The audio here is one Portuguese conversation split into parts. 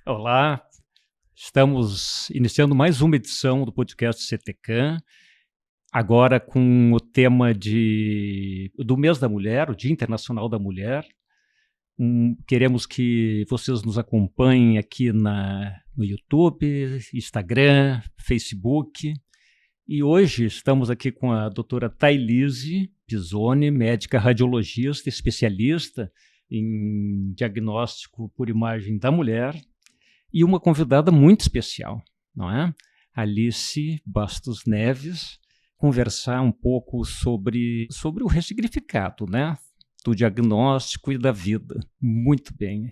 Olá, estamos iniciando mais uma edição do podcast CTCAM, agora com o tema do mês da mulher, o Dia Internacional da Mulher. Queremos que vocês nos acompanhem aqui no YouTube, Instagram, Facebook. E hoje estamos aqui com a doutora Thailise Pisoni, médica radiologista, especialista em diagnóstico por imagem da mulher, e uma convidada muito especial, não é? Alice Bastos Neves, conversar um pouco sobre o ressignificado, né? Do diagnóstico e da vida. Muito bem.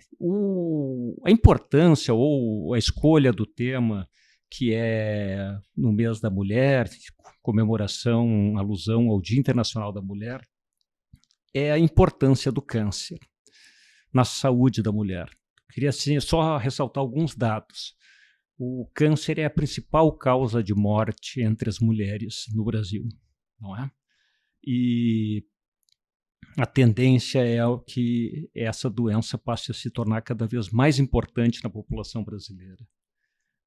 A importância ou a escolha do tema, que é no mês da mulher, comemoração, alusão ao Dia Internacional da Mulher, é a importância do câncer na saúde da mulher. Queria assim, só ressaltar alguns dados. O câncer é a principal causa de morte entre as mulheres no Brasil, não é? E a tendência é que essa doença passe a se tornar cada vez mais importante na população brasileira.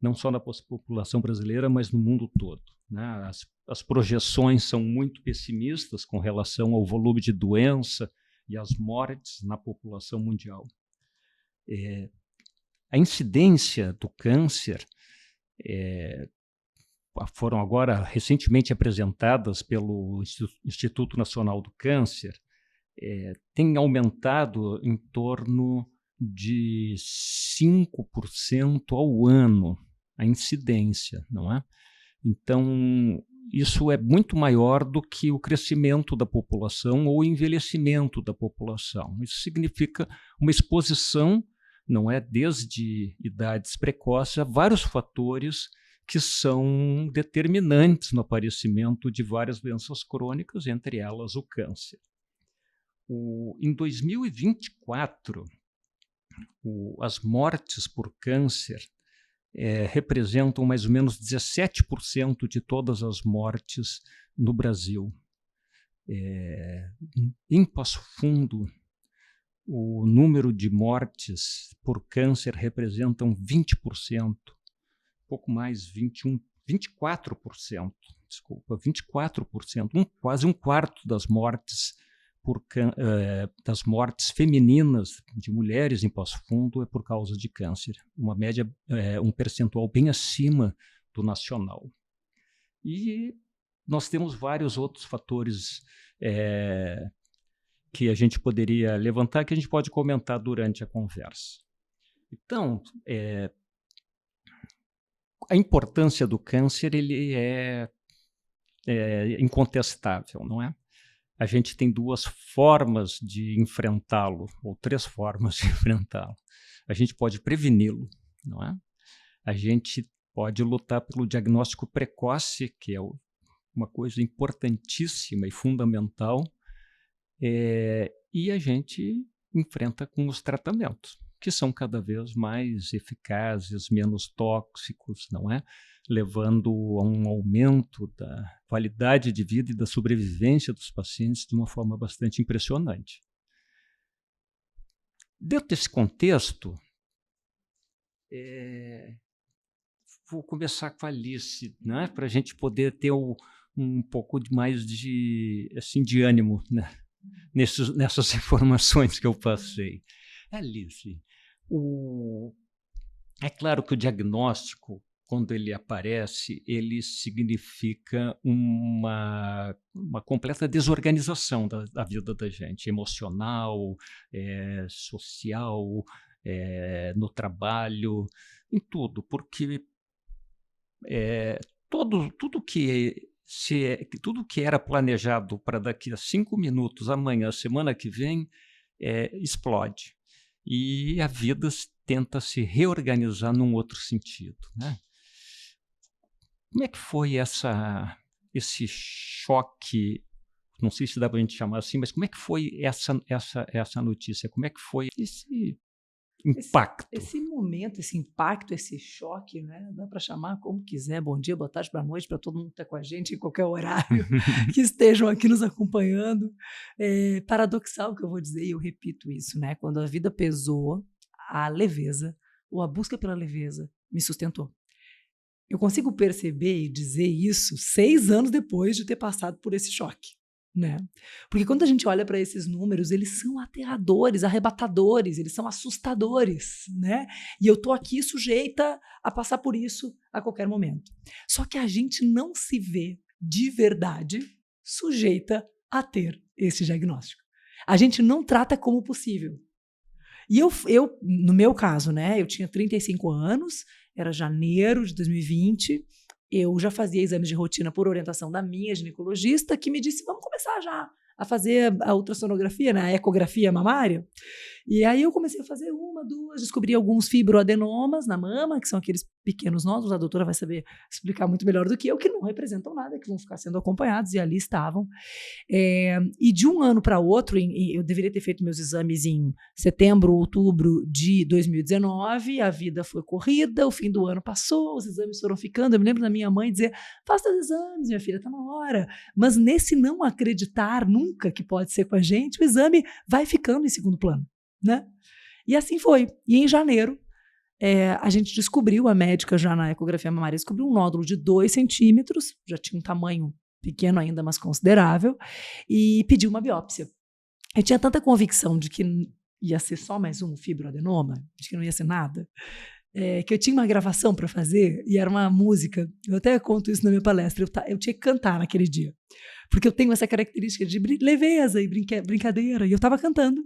Não só na população brasileira, mas no mundo todo, né? As projeções são muito pessimistas com relação ao volume de doença e as mortes na população mundial. A incidência do câncer foram agora recentemente apresentadas pelo Instituto Nacional do Câncer, tem aumentado em torno de 5% ao ano a incidência, não é? Então, isso é muito maior do que o crescimento da população ou o envelhecimento da população. Isso significa uma exposição, não é, desde idades precoces, a vários fatores que são determinantes no aparecimento de várias doenças crônicas, entre elas o câncer. Em 2024, as mortes por câncer representam mais ou menos 17% de todas as mortes no Brasil. Em Passo Fundo, o número de mortes por câncer representam 20%, pouco mais, 24%, desculpa, 24%, quase um quarto das mortes das mortes femininas de mulheres em Passo Fundo é por causa de câncer, uma média, um percentual bem acima do nacional. E nós temos vários outros fatores que a gente poderia levantar, que a gente pode comentar durante a conversa. Então, a importância do câncer ele é incontestável, não é? A gente tem duas formas de enfrentá-lo, ou três formas de enfrentá-lo. A gente pode preveni-lo, não é? A gente pode lutar pelo diagnóstico precoce, que é uma coisa importantíssima e fundamental, e a gente enfrenta com os tratamentos, que são cada vez mais eficazes, menos tóxicos, não é? Levando a um aumento da qualidade de vida e da sobrevivência dos pacientes de uma forma bastante impressionante. Dentro desse contexto, vou começar com a Alice, né? Para a gente poder ter um pouco mais de ânimo, né? Nessas informações que eu passei. Alice, é claro que o diagnóstico, quando ele aparece, ele significa uma completa desorganização da vida da gente, emocional, social, no trabalho, em tudo, porque tudo que era planejado para daqui a 5 minutos, amanhã, semana que vem, explode. E a vida tenta se reorganizar num outro sentido, né? Como é que foi esse choque? Não sei se dá para a gente chamar assim, mas como é que foi essa notícia? Como é que foi esse impacto? Esse momento, esse impacto, esse choque, né? Dá para chamar como quiser, bom dia, boa tarde, boa noite, para todo mundo que está com a gente em qualquer horário, que estejam aqui nos acompanhando. É paradoxal o que eu vou dizer, e eu repito isso, né? Quando a vida pesou, a leveza, ou a busca pela leveza me sustentou. Eu consigo perceber e dizer isso 6 anos depois de ter passado por esse choque, né? Porque quando a gente olha para esses números, eles são aterradores, arrebatadores, eles são assustadores, né? E eu tô aqui sujeita a passar por isso a qualquer momento. Só que a gente não se vê de verdade sujeita a ter esse diagnóstico. A gente não trata como possível. E eu, no meu caso, né, eu tinha 35 anos, era janeiro de 2020, eu já fazia exames de rotina por orientação da minha ginecologista, que me disse, vamos começar já a fazer a ultrassonografia, né, a ecografia mamária. E aí eu comecei a fazer 1, 2, descobri alguns fibroadenomas na mama, que são aqueles pequenos nódulos, a doutora vai saber explicar muito melhor do que eu, que não representam nada, que vão ficar sendo acompanhados, e ali estavam. E de um ano para outro, eu deveria ter feito meus exames em setembro, outubro de 2019, a vida foi corrida, o fim do ano passou, os exames foram ficando, eu me lembro da minha mãe dizer, faça os exames, minha filha, está na hora. Mas nesse não acreditar nunca que pode ser com a gente, o exame vai ficando em segundo plano, né? E assim foi. E em janeiro, a gente descobriu, a médica já na ecografia mamária descobriu um nódulo de 2 centímetros, já tinha um tamanho pequeno ainda, mas considerável, e pediu uma biópsia. Eu tinha tanta convicção de que ia ser só mais um fibroadenoma, de que não ia ser nada, que eu tinha uma gravação para fazer, e era uma música, eu até conto isso na minha palestra, eu tinha que cantar naquele dia, porque eu tenho essa característica de leveza e brincadeira, e eu estava cantando.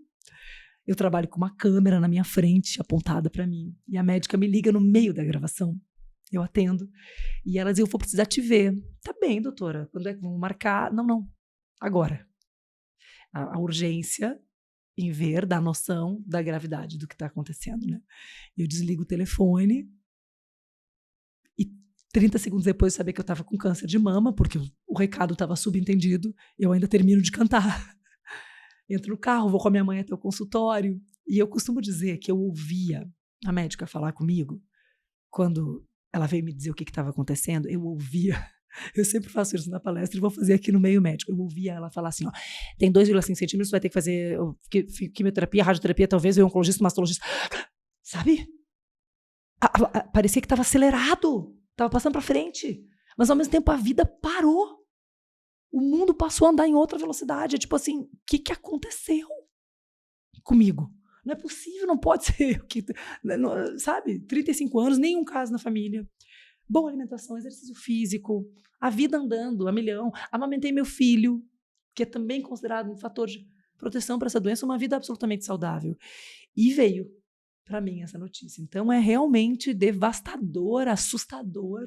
Eu trabalho com uma câmera na minha frente, apontada para mim, e a médica me liga no meio da gravação. Eu atendo. E ela diz, eu vou precisar te ver. Tá bem, doutora. Quando é que vamos marcar? Não. Agora. A urgência em ver, dá noção da gravidade do que está acontecendo, né? Eu desligo o telefone e 30 segundos depois de saber que eu estava com câncer de mama, porque o recado estava subentendido, eu ainda termino de cantar. Entro no carro, vou com a minha mãe até o consultório. E eu costumo dizer que eu ouvia a médica falar comigo quando ela veio me dizer o que estava acontecendo, eu ouvia, eu sempre faço isso na palestra e vou fazer aqui no meio médico, eu ouvia ela falar assim, ó, tem 2,5 centímetros, vai ter que fazer quimioterapia, radioterapia, talvez, o oncologista, mastologista, sabe? Parecia que estava acelerado, estava passando para frente, mas ao mesmo tempo a vida parou, o mundo passou a andar em outra velocidade, tipo assim, o que aconteceu comigo? Não é possível, não pode ser, sabe? 35 anos, nenhum caso na família. Boa alimentação, exercício físico, a vida andando a milhão. Amamentei meu filho, que é também considerado um fator de proteção para essa doença, uma vida absolutamente saudável. E veio para mim essa notícia. Então é realmente devastador, assustador.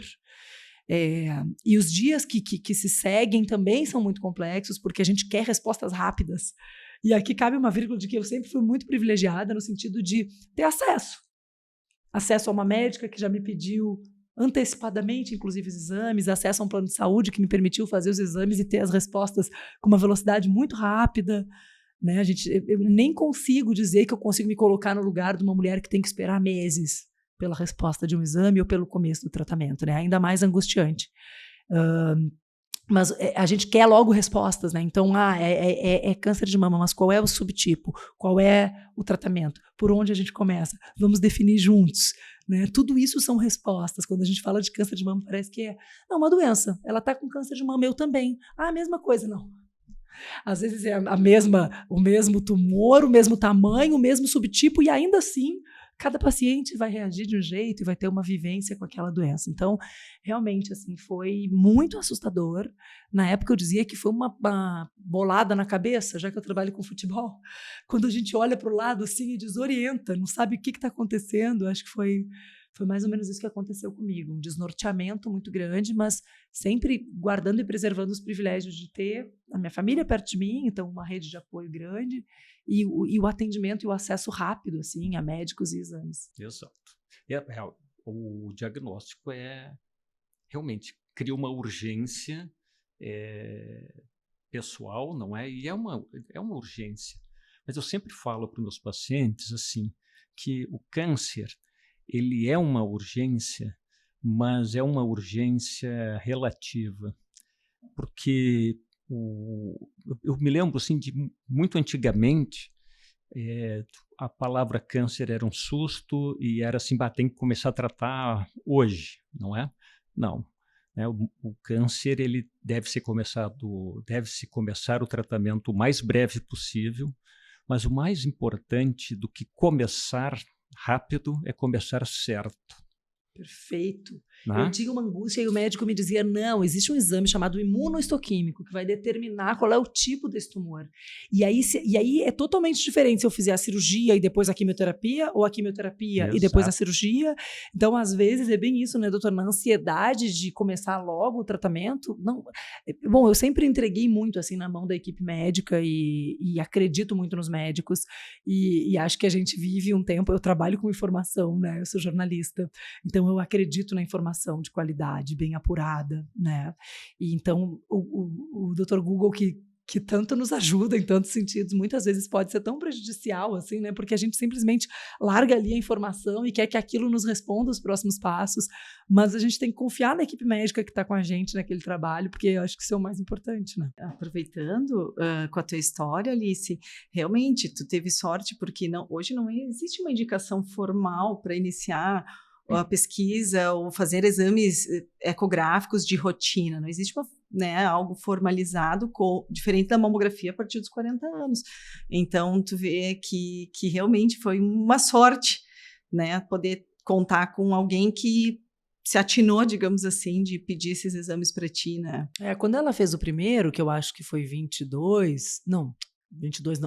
E os dias que se seguem também são muito complexos, porque a gente quer respostas rápidas. E aqui cabe uma vírgula de que eu sempre fui muito privilegiada no sentido de ter acesso a uma médica que já me pediu antecipadamente, inclusive, os exames, acesso a um plano de saúde que me permitiu fazer os exames e ter as respostas com uma velocidade muito rápida, né? Eu nem consigo dizer que eu consigo me colocar no lugar de uma mulher que tem que esperar meses pela resposta de um exame ou pelo começo do tratamento, né? Ainda mais angustiante. Mas a gente quer logo respostas, né? Então, é câncer de mama, mas qual é o subtipo? Qual é o tratamento? Por onde a gente começa? Vamos definir juntos, né? Tudo isso são respostas. Quando a gente fala de câncer de mama, parece que é uma doença. Ela está com câncer de mama, eu também. A mesma coisa, não. Às vezes é o mesmo tumor, o mesmo tamanho, o mesmo subtipo, e ainda assim cada paciente vai reagir de um jeito e vai ter uma vivência com aquela doença. Então, realmente, assim, foi muito assustador. Na época eu dizia que foi uma bolada na cabeça, já que eu trabalho com futebol. Quando a gente olha para o lado assim e desorienta, não sabe o que está acontecendo, acho que foi mais ou menos isso que aconteceu comigo. Um desnorteamento muito grande, mas sempre guardando e preservando os privilégios de ter a minha família perto de mim, então uma rede de apoio grande, e o atendimento e o acesso rápido assim, a médicos e exames. Exato. O diagnóstico realmente cria uma urgência pessoal, não é? E é uma urgência. Mas eu sempre falo para os meus pacientes assim, que o câncer ele é uma urgência, mas é uma urgência relativa, porque eu me lembro assim de muito antigamente a palavra câncer era um susto e era assim, tem que começar a tratar hoje, não é? Não. Né? O câncer ele deve-se começar o tratamento o mais breve possível, mas o mais importante do que começar rápido é começar certo. Perfeito. Né? Eu tinha uma angústia e o médico me dizia, não, existe um exame chamado imunohistoquímico que vai determinar qual é o tipo desse tumor. E aí é totalmente diferente se eu fizer a cirurgia e depois a quimioterapia, ou a quimioterapia Exato. e depois a cirurgia. Então, às vezes, é bem isso, né, doutor? Na ansiedade de começar logo o tratamento. Não... Bom, eu sempre entreguei muito assim na mão da equipe médica e acredito muito nos médicos. E acho que a gente vive um tempo, eu trabalho com informação, né? Eu sou jornalista. Então, eu acredito na informação de qualidade, bem apurada, né? E então, o Dr. Google, que tanto nos ajuda em tantos sentidos, muitas vezes pode ser tão prejudicial, assim, né? Porque a gente simplesmente larga ali a informação e quer que aquilo nos responda os próximos passos, mas a gente tem que confiar na equipe médica que está com a gente naquele trabalho, porque eu acho que isso é o mais importante, né? Aproveitando com a tua história, Alice, realmente, tu teve sorte, porque hoje não existe uma indicação formal para iniciar a pesquisa ou fazer exames ecográficos de rotina. Não existe algo formalizado, diferente da mamografia a partir dos 40 anos. Então, tu vê que realmente foi uma sorte, né, poder contar com alguém que se atinou, digamos assim, de pedir esses exames para ti, né? Quando ela fez o primeiro, que eu acho que foi 22 não,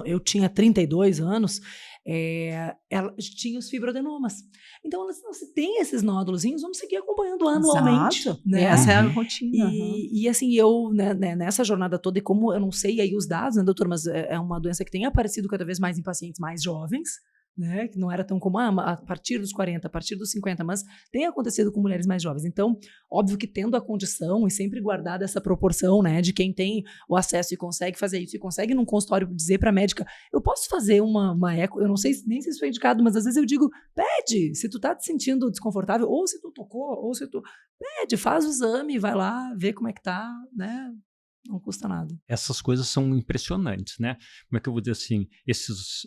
eu tinha 32 anos, ela tinha os fibroadenomas. Então, se tem esses nódulozinhos, vamos seguir acompanhando anualmente. Né? Essa é a rotina. E assim, eu, né, nessa jornada toda, e como eu não sei aí os dados, né, doutor, mas é uma doença que tem aparecido cada vez mais em pacientes mais jovens, né, que não era tão comum a partir dos 40, a partir dos 50, mas tem acontecido com mulheres mais jovens. Então, óbvio que tendo a condição e sempre guardada essa proporção, né, de quem tem o acesso e consegue fazer isso, e consegue num consultório dizer para a médica, eu posso fazer uma eco, eu não sei nem se isso é indicado, mas às vezes eu digo, pede, se tu tá te sentindo desconfortável, ou se tu tocou, ou se tu... Pede, faz o exame, vai lá, vê como é que tá, né? Não custa nada. Essas coisas são impressionantes, né? Como é que eu vou dizer assim, esses...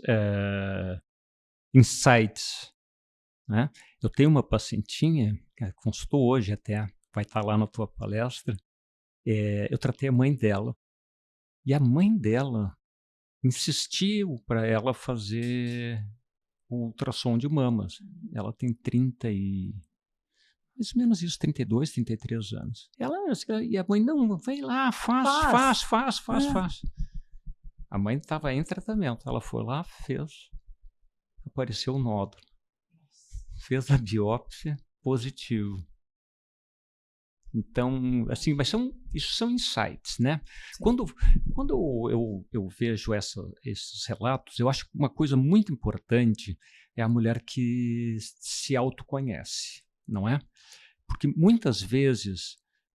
insights, né? Eu tenho uma pacientinha que consultou hoje até, vai estar lá na tua palestra, eu tratei a mãe dela, e a mãe dela insistiu para ela fazer o ultrassom de mamas. Ela tem mais ou menos isso, 32, 33 anos. E a mãe, não, vai lá, faz. A mãe estava em tratamento, ela foi lá, fez, apareceu o nódulo. Fez a biópsia, positivo. Então, assim, mas isso são insights, né? Quando eu vejo esses relatos, eu acho que uma coisa muito importante é a mulher que se autoconhece, não é? Porque muitas vezes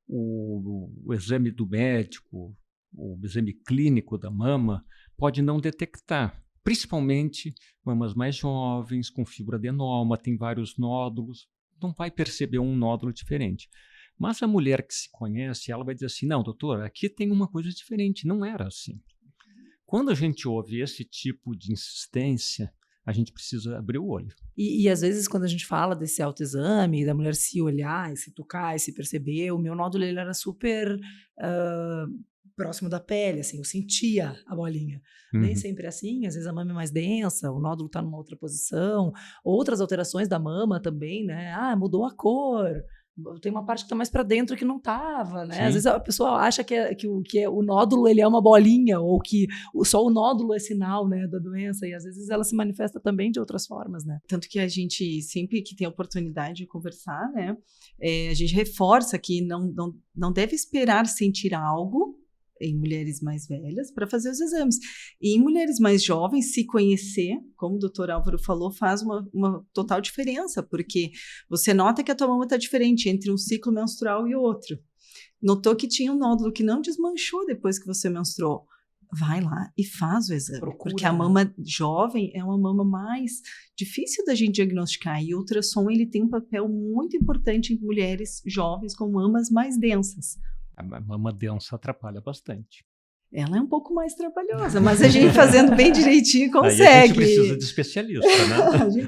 o exame do médico, o exame clínico da mama pode não detectar, principalmente mamas mais jovens, com fibroadenoma, tem vários nódulos, não vai perceber um nódulo diferente. Mas a mulher que se conhece, ela vai dizer assim, não, doutor, aqui tem uma coisa diferente, não era assim. Quando a gente ouve esse tipo de insistência, a gente precisa abrir o olho. E às vezes, quando a gente fala desse autoexame, da mulher se olhar, se tocar, se perceber, o meu nódulo ele era super próximo da pele, assim, eu sentia a bolinha. Nem sempre é assim, às vezes a mama é mais densa, o nódulo está numa outra posição, outras alterações da mama também, né? Mudou a cor, tem uma parte que está mais para dentro que não estava, né? Sim. Às vezes a pessoa acha que o nódulo ele é uma bolinha, ou que só o nódulo é sinal, né, da doença, e às vezes ela se manifesta também de outras formas, né? Tanto que a gente, sempre que tem a oportunidade de conversar, né, a gente reforça que não deve esperar sentir algo em mulheres mais velhas para fazer os exames. E em mulheres mais jovens, se conhecer, como o doutor Álvaro falou, faz uma total diferença, porque você nota que a tua mama está diferente entre um ciclo menstrual e outro. Notou que tinha um nódulo que não desmanchou depois que você menstruou. Vai lá e faz o exame. Procura, porque a mama jovem é uma mama mais difícil da gente diagnosticar, e o ultrassom ele tem um papel muito importante em mulheres jovens com mamas mais densas. A mama densa atrapalha bastante. Ela é um pouco mais trabalhosa, mas a gente fazendo bem direitinho consegue. Aí a gente precisa de especialista, né? A gente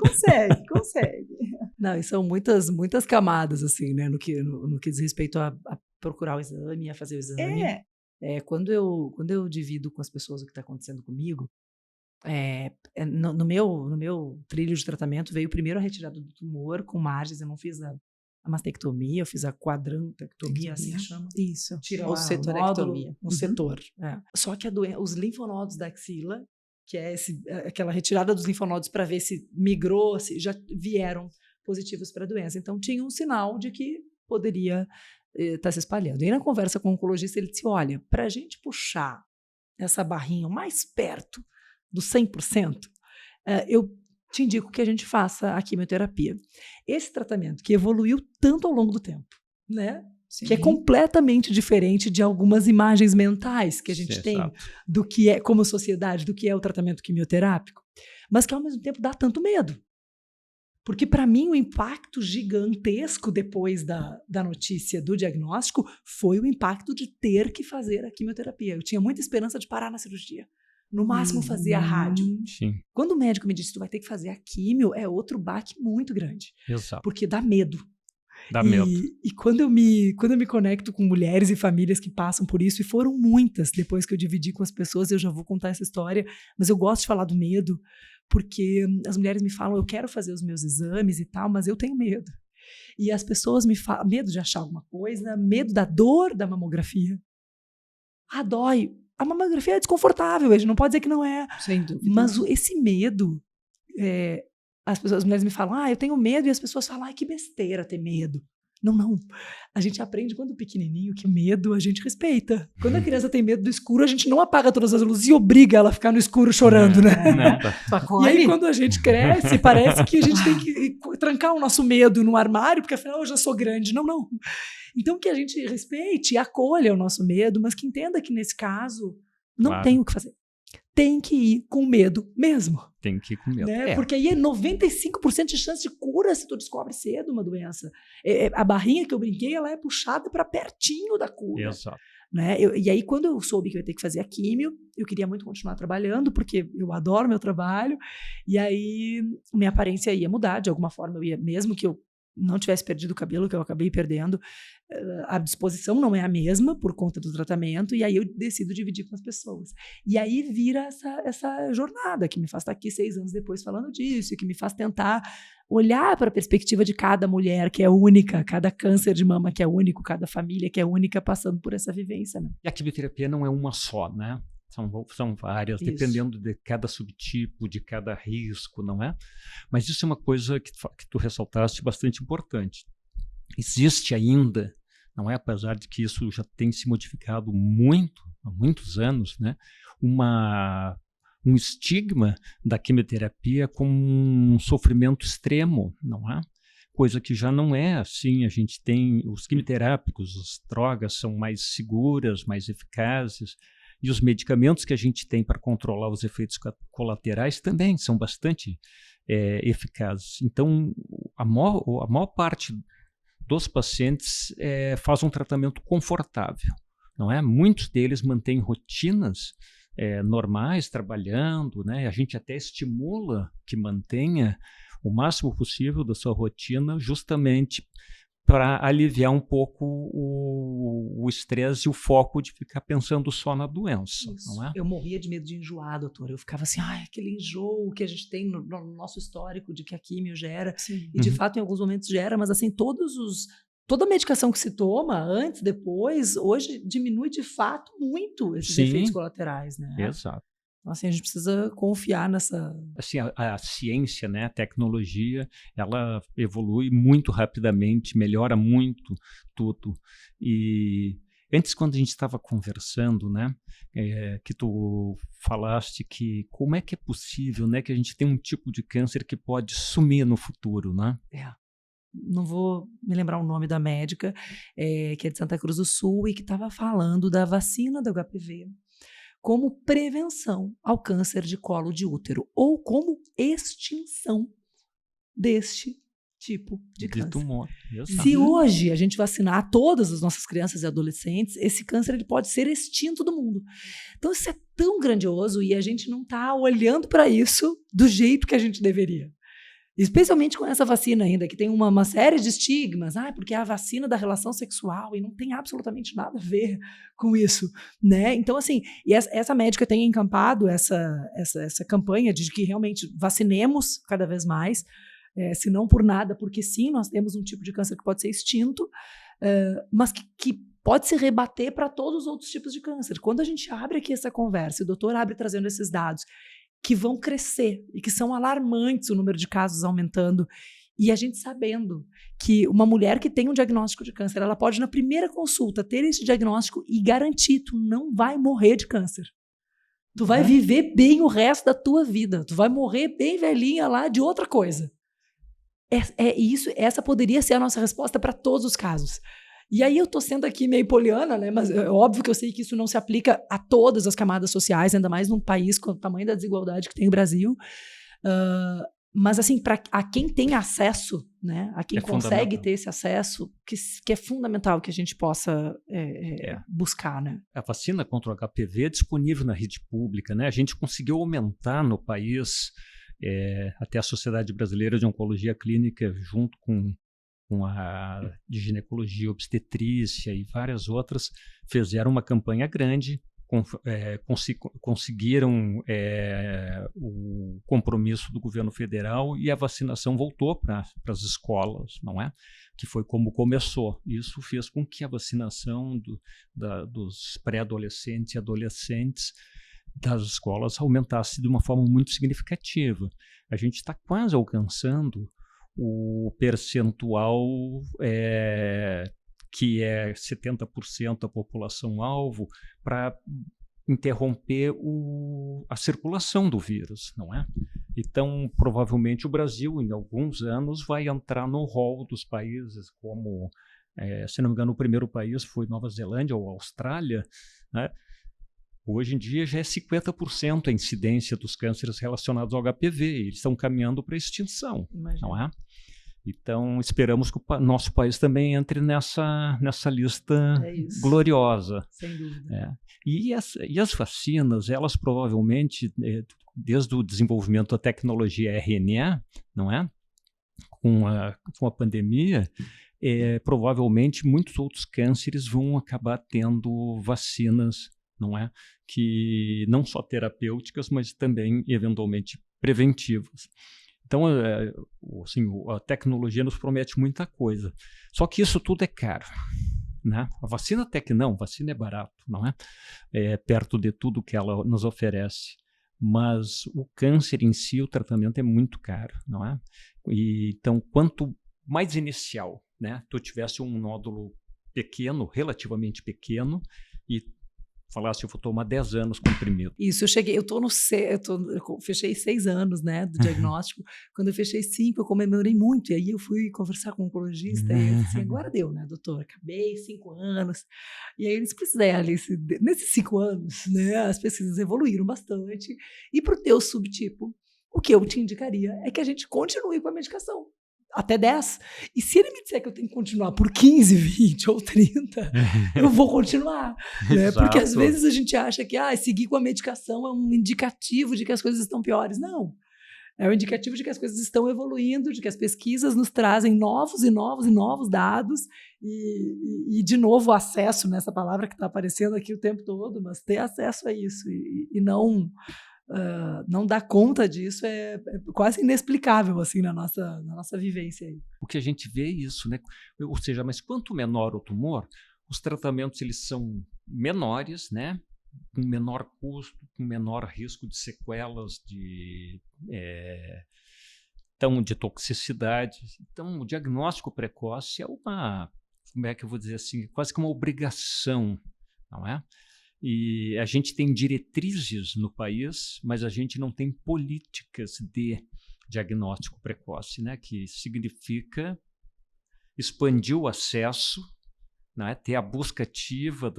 consegue. Não, e são muitas camadas, assim, né, no que diz respeito a procurar o exame, a fazer o exame. Quando eu divido com as pessoas o que está acontecendo comigo, no meu trilho de tratamento veio primeiro a retirada do tumor com margens. Eu não fiz a mastectomia, eu fiz a quadrantectomia, assim que chama. Isso. Tira Ou lá setorectomia. um setor. Só que os linfonodos da axila, que é aquela retirada dos linfonodos para ver se migrou, se já vieram positivos para a doença. Então tinha um sinal de que poderia estar se espalhando. E na conversa com o oncologista ele disse, olha, para a gente puxar essa barrinha mais perto do 100%, eu te indico que a gente faça a quimioterapia. Esse tratamento que evoluiu tanto ao longo do tempo, né? Sim. Que é completamente diferente de algumas imagens mentais que a gente tem do que é, como sociedade, do que é o tratamento quimioterápico, mas que ao mesmo tempo dá tanto medo. Porque para mim o impacto gigantesco depois da notícia do diagnóstico foi o impacto de ter que fazer a quimioterapia. Eu tinha muita esperança de parar na cirurgia. No máximo fazer a rádio. Sim. Quando o médico me disse, tu vai ter que fazer a químio, é outro baque muito grande. Exato. Porque dá medo. Dá medo. E quando eu me conecto com mulheres e famílias que passam por isso, e foram muitas, depois que eu dividi com as pessoas, eu já vou contar essa história, mas eu gosto de falar do medo, porque as mulheres me falam, eu quero fazer os meus exames e tal, mas eu tenho medo. E as pessoas me falam, medo de achar alguma coisa, medo da dor da mamografia. Dói. A mamografia é desconfortável, a gente não pode dizer que não é. Sem dúvida. Mas esse medo, as mulheres me falam, eu tenho medo, e as pessoas falam, que besteira ter medo. Não. A gente aprende quando pequenininho que medo a gente respeita. Quando a criança tem medo do escuro, a gente não apaga todas as luzes e obriga ela a ficar no escuro chorando, né? Não. E aí quando a gente cresce, parece que a gente tem que trancar o nosso medo no armário, porque afinal eu já sou grande. Não. Então que a gente respeite e acolha o nosso medo, mas que entenda que nesse caso não tem o que fazer. Tem que ir com medo mesmo. Tem que ir com medo. Né? Porque aí é 95% de chance de cura se tu descobre cedo uma doença. A barrinha que eu brinquei, ela é puxada para pertinho da cura. Exato. Né? E aí, quando eu soube que eu ia ter que fazer a químio, eu queria muito continuar trabalhando, porque eu adoro meu trabalho, e aí minha aparência ia mudar, de alguma forma eu ia, mesmo que eu não tivesse perdido o cabelo, que eu acabei perdendo, a disposição não é a mesma por conta do tratamento, e aí eu decido dividir com as pessoas. E aí vira essa jornada que me faz estar aqui 6 anos depois falando disso, e que me faz tentar olhar para a perspectiva de cada mulher que é única, cada câncer de mama que é único, cada família que é única passando por essa vivência. Né? E a quimioterapia não é uma só, né? São várias, isso. Dependendo de cada subtipo, de cada risco, não é? Mas isso é uma coisa que tu ressaltaste bastante importante. Existe ainda, não é? Apesar de que isso já tem se modificado muito, há muitos anos, né? Um estigma da quimioterapia como um sofrimento extremo, não é? Coisa que já não é assim. A gente tem os quimioterápicos, as drogas são mais seguras, mais eficazes. E os medicamentos que a gente tem para controlar os efeitos colaterais também são bastante eficazes. Então, a maior parte dos pacientes faz um tratamento confortável, não é? Muitos deles mantêm rotinas normais, trabalhando, né? A gente até estimula que mantenha o máximo possível da sua rotina, justamente para aliviar um pouco o estresse e o foco de ficar pensando só na doença. Não é? Eu morria de medo de enjoar, doutora. Eu ficava assim, aquele enjoo que a gente tem no nosso histórico de que a químio gera. Sim. E de fato em alguns momentos gera, mas assim, toda a medicação que se toma, antes, depois, hoje diminui de fato muito esses efeitos colaterais. Né? Exato. Então, assim, a gente precisa confiar nessa... Assim, a ciência, né, a tecnologia, ela evolui muito rapidamente, melhora muito tudo. E antes, quando a gente estava conversando, né, que tu falaste que como é que é possível, né, que a gente tem um tipo de câncer que pode sumir no futuro, né? Não vou me lembrar o nome da médica, que é de Santa Cruz do Sul e que estava falando da vacina do HPV como prevenção ao câncer de colo de útero ou como extinção deste tipo de De câncer. tumor. Se hoje a gente vacinar todas as nossas crianças e adolescentes, esse câncer ele pode ser extinto do mundo. Então isso é tão grandioso e a gente não está olhando para isso do jeito que a gente deveria. Especialmente com essa vacina ainda, que tem uma série de estigmas, porque é a vacina da relação sexual e não tem absolutamente nada a ver com isso, né? Então, assim, e essa médica tem encampado essa campanha de que realmente vacinemos cada vez mais, se não por nada, porque sim, nós temos um tipo de câncer que pode ser extinto, mas que pode se rebater para todos os outros tipos de câncer. Quando a gente abre aqui essa conversa, o doutor abre trazendo esses dados, que vão crescer e que são alarmantes, o número de casos aumentando, e a gente sabendo que uma mulher que tem um diagnóstico de câncer, ela pode na primeira consulta ter esse diagnóstico e garantir, tu não vai morrer de câncer. Tu vai viver bem o resto da tua vida, tu vai morrer bem velhinha lá de outra coisa. Essa poderia ser a nossa resposta para todos os casos. E aí eu tô sendo aqui meio poliana, né? Mas é óbvio que eu sei que isso não se aplica a todas as camadas sociais, ainda mais num país com o tamanho da desigualdade que tem o Brasil. Mas assim, a quem tem acesso, né? A quem consegue ter esse acesso, que é fundamental que a gente possa buscar, né? A vacina contra o HPV é disponível na rede pública, né? A gente conseguiu aumentar no país, até a Sociedade Brasileira de Oncologia Clínica, junto com a de ginecologia, obstetrícia e várias outras, fizeram uma campanha grande, conseguiram o compromisso do governo federal e a vacinação voltou para as escolas, não é? Que foi como começou. Isso fez com que a vacinação dos pré-adolescentes e adolescentes das escolas aumentasse de uma forma muito significativa. A gente está quase alcançando o percentual que é 70% da população-alvo para interromper a circulação do vírus, não é? Então, provavelmente o Brasil, em alguns anos, vai entrar no rol dos países como, se não me engano, o primeiro país foi Nova Zelândia ou Austrália, né? Hoje em dia já é 50% a incidência dos cânceres relacionados ao HPV. Eles estão caminhando para a extinção, não é? Então, esperamos que o nosso país também entre nessa lista gloriosa. Sem dúvida. E as vacinas, elas provavelmente, desde o desenvolvimento da tecnologia RNA, não é? Com a pandemia, provavelmente muitos outros cânceres vão acabar tendo vacinas, não é? Que não só terapêuticas, mas também eventualmente preventivas. Então, assim, a tecnologia nos promete muita coisa. Só que isso tudo é caro, né? A vacina até que não, vacina é barato, não é? Perto de tudo que ela nos oferece. Mas o câncer em si, o tratamento é muito caro, não é? Então, quanto mais inicial, né? Tu tivesse um nódulo pequeno, relativamente pequeno, e falasse, eu vou tomar 10 anos comprimido. Isso, eu fechei 6 anos, né, do diagnóstico. Quando eu fechei 5, eu comemorei muito. E aí eu fui conversar com um oncologista e eu disse assim, agora deu, né, doutor? Acabei 5 anos. E aí eles precisaram, Alice, nesses 5 anos, né, as pesquisas evoluíram bastante. E para o teu subtipo, o que eu te indicaria é que a gente continue com a medicação. Até 10. E se ele me disser que eu tenho que continuar por 15, 20 ou 30, eu vou continuar. Né? Porque às vezes a gente acha que seguir com a medicação é um indicativo de que as coisas estão piores. Não. É um indicativo de que as coisas estão evoluindo, de que as pesquisas nos trazem novos e novos e novos dados e de novo, acesso, nessa palavra que está aparecendo aqui o tempo todo, mas ter acesso a isso e não dar conta disso é quase inexplicável assim na nossa vivência aí. O que a gente vê é isso, né? Ou seja, mas quanto menor o tumor, os tratamentos eles são menores, né? Com menor custo, com menor risco de sequelas, de toxicidade. Então, o diagnóstico precoce é como é que eu vou dizer assim, quase que uma obrigação, não é? E a gente tem diretrizes no país, mas a gente não tem políticas de diagnóstico precoce, né? Que significa expandir o acesso, né? Ter a busca ativa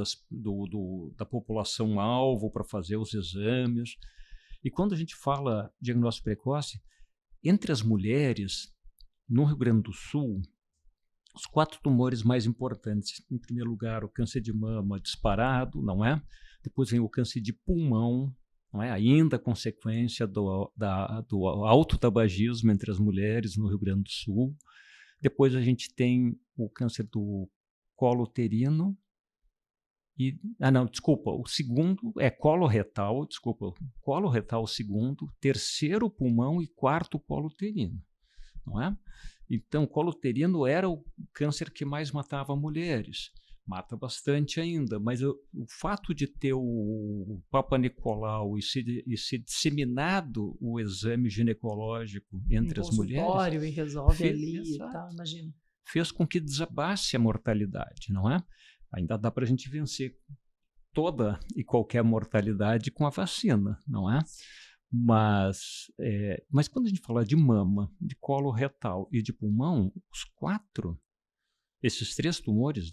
da população-alvo para fazer os exames. E quando a gente fala diagnóstico precoce, entre as mulheres, no Rio Grande do Sul, os 4 tumores mais importantes. Em primeiro lugar, o câncer de mama disparado, não é? Depois vem o câncer de pulmão, não é? Ainda consequência do alto tabagismo entre as mulheres no Rio Grande do Sul. Depois a gente tem o câncer do colo uterino. O segundo é coloretal, coloretal segundo, terceiro pulmão e quarto colo uterino, não é? Então, o colo uterino era o câncer que mais matava mulheres. Mata bastante ainda, mas o fato de ter o Papa Nicolau e ser disseminado o exame ginecológico entre as mulheres... e resolve ali e tal, imagina. Fez com que desabasse a mortalidade, não é? Ainda dá para a gente vencer toda e qualquer mortalidade com a vacina, não é? Mas quando a gente fala de mama, de colo retal e de pulmão, esses 3 tumores,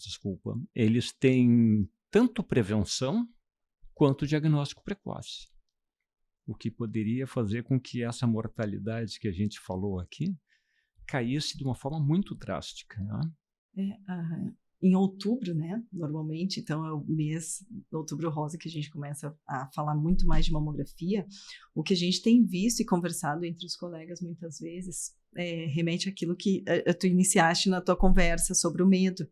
eles têm tanto prevenção quanto diagnóstico precoce. O que poderia fazer com que essa mortalidade que a gente falou aqui caísse de uma forma muito drástica, né? Em outubro, né, normalmente, então é o mês de outubro rosa que a gente começa a falar muito mais de mamografia. O que a gente tem visto e conversado entre os colegas muitas vezes remete àquilo que tu iniciaste na tua conversa sobre o medo.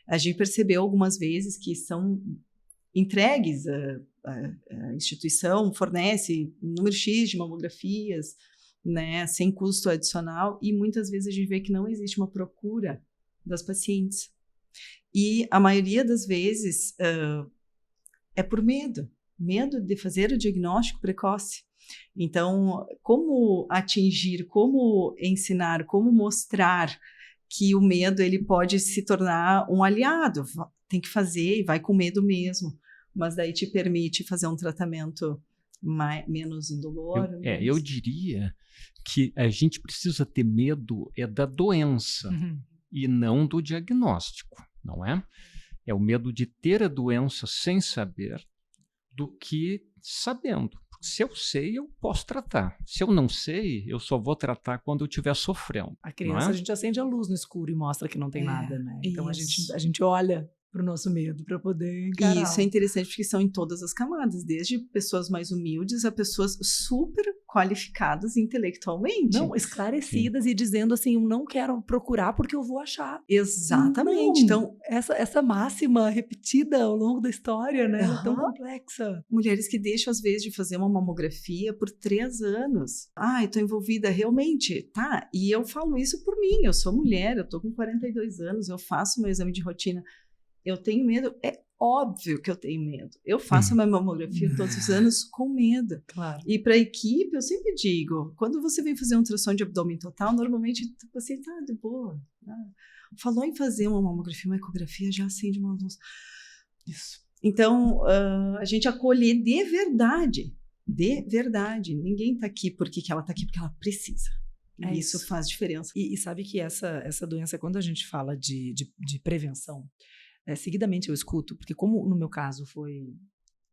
A gente percebeu algumas vezes que são entregues, a instituição fornece um número X de mamografias, né, sem custo adicional, e muitas vezes a gente vê que não existe uma procura das pacientes. E a maioria das vezes é por medo de fazer o diagnóstico precoce. Então, como atingir, como ensinar, como mostrar que o medo ele pode se tornar um aliado? Tem que fazer e vai com medo mesmo, mas daí te permite fazer um tratamento menos indolor. Eu diria que a gente precisa ter medo da doença. E não do diagnóstico, não é? É o medo de ter a doença sem saber do que sabendo. Porque se eu sei, eu posso tratar. Se eu não sei, eu só vou tratar quando eu estiver sofrendo. A criança, a gente acende a luz no escuro e mostra que não tem nada, né? Então a gente olha para o nosso medo, para poder encarar. E isso é interessante porque são em todas as camadas, desde pessoas mais humildes a pessoas super qualificadas intelectualmente. Não, esclarecidas e dizendo assim, eu não quero procurar porque eu vou achar. Exatamente. Não, então, essa máxima repetida ao longo da história, né? Ela é tão complexa. Mulheres que deixam, às vezes, de fazer uma mamografia por 3 anos. Eu estou envolvida realmente, tá? E eu falo isso por mim, eu sou mulher, eu estou com 42 anos, eu faço meu exame de rotina. Eu tenho medo, é óbvio que eu tenho medo. Eu faço minha mamografia todos os anos com medo. Claro. E para a equipe, eu sempre digo, quando você vem fazer um ultrassom de abdômen total, normalmente o paciente está de boa. Falou em fazer uma mamografia, uma ecografia, já acende uma luz. Isso. Então, a gente acolher de verdade. De verdade. Ninguém está aqui porque ela está aqui, porque ela precisa. E isso faz diferença. E sabe que essa doença, quando a gente fala de prevenção, seguidamente eu escuto, porque como no meu caso foi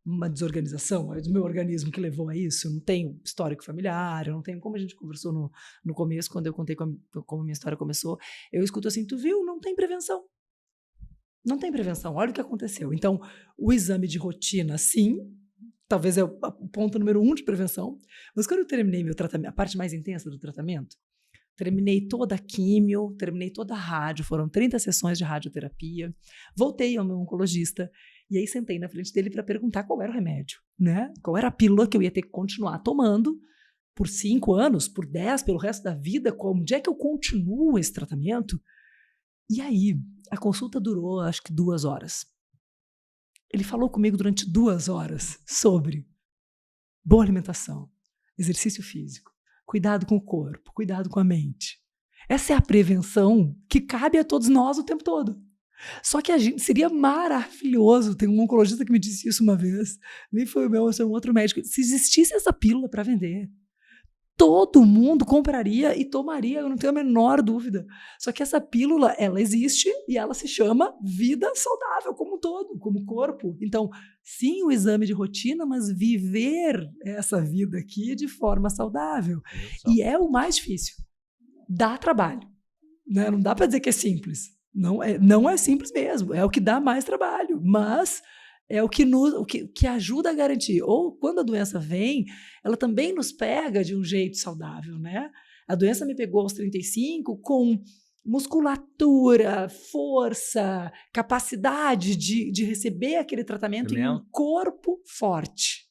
uma desorganização do meu organismo que levou a isso, eu não tenho histórico familiar, eu não tenho, como a gente conversou no começo, quando eu contei como a minha história começou, eu escuto assim, tu viu, não tem prevenção. Não tem prevenção, olha o que aconteceu. Então, o exame de rotina, sim, talvez é o ponto número 1 de prevenção, mas quando eu terminei meu tratamento, a parte mais intensa do tratamento, terminei toda a químio, terminei toda a rádio, foram 30 sessões de radioterapia, voltei ao meu oncologista e aí sentei na frente dele para perguntar qual era o remédio, né? Qual era a pílula que eu ia ter que continuar tomando por 5 anos, por 10, pelo resto da vida, onde é que eu continuo esse tratamento? E aí, a consulta durou acho que 2 horas. Ele falou comigo durante 2 horas sobre boa alimentação, exercício físico, cuidado com o corpo, cuidado com a mente. Essa é a prevenção que cabe a todos nós o tempo todo. Só que seria maravilhoso, tem um oncologista que me disse isso uma vez, nem foi o meu, foi um outro médico, se existisse essa pílula para vender, todo mundo compraria e tomaria, eu não tenho a menor dúvida. Só que essa pílula, ela existe e ela se chama vida saudável como um todo, como corpo. Então, sim, o exame de rotina, mas viver essa vida aqui de forma saudável. E é o mais difícil. Dá trabalho. né? Não dá para dizer que é simples. Não é simples mesmo. É o que dá mais trabalho, mas é o que ajuda a garantir. Ou quando a doença vem, ela também nos pega de um jeito saudável, né? A doença me pegou aos 35 com musculatura, força, capacidade de receber aquele tratamento em um corpo forte.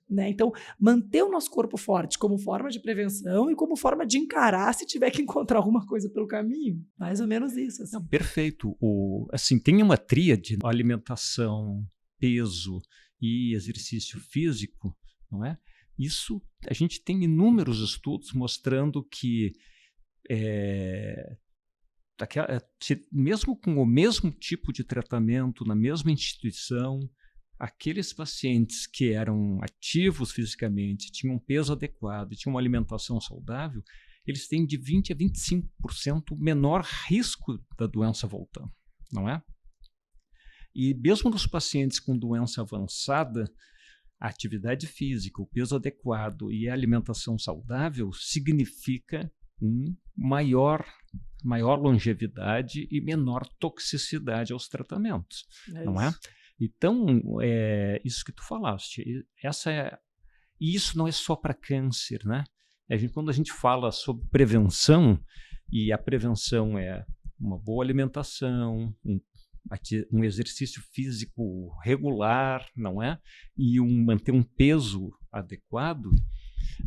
Né? Então, manter o nosso corpo forte como forma de prevenção e como forma de encarar se tiver que encontrar alguma coisa pelo caminho. Mais ou menos isso. Assim. Não, perfeito. Assim, tem uma tríade: alimentação, peso e exercício físico, não é? Isso, a gente tem inúmeros estudos mostrando que mesmo com o mesmo tipo de tratamento, na mesma instituição, aqueles pacientes que eram ativos fisicamente, tinham um peso adequado e tinham uma alimentação saudável, eles têm de 20% a 25% menor risco da doença voltando, não é? E mesmo nos pacientes com doença avançada, a atividade física, o peso adequado e a alimentação saudável significa maior longevidade e menor toxicidade aos tratamentos, não é? Então, isso que tu falaste, e isso não é só para câncer, né? Quando a gente fala sobre prevenção, e a prevenção é uma boa alimentação, um exercício físico regular, não é? E manter um peso adequado,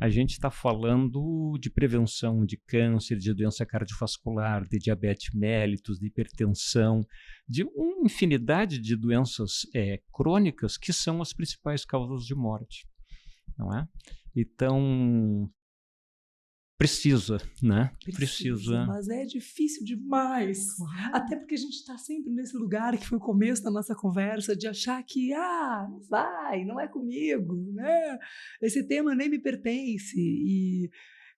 a gente está falando de prevenção de câncer, de doença cardiovascular, de diabetes mellitus, de hipertensão, de uma infinidade de doenças crônicas que são as principais causas de morte, não é? Então, precisa, né? Precisa. Mas é difícil demais. Claro. Até porque a gente está sempre nesse lugar que foi o começo da nossa conversa, de achar que, não vai, não é comigo, né? Esse tema nem me pertence.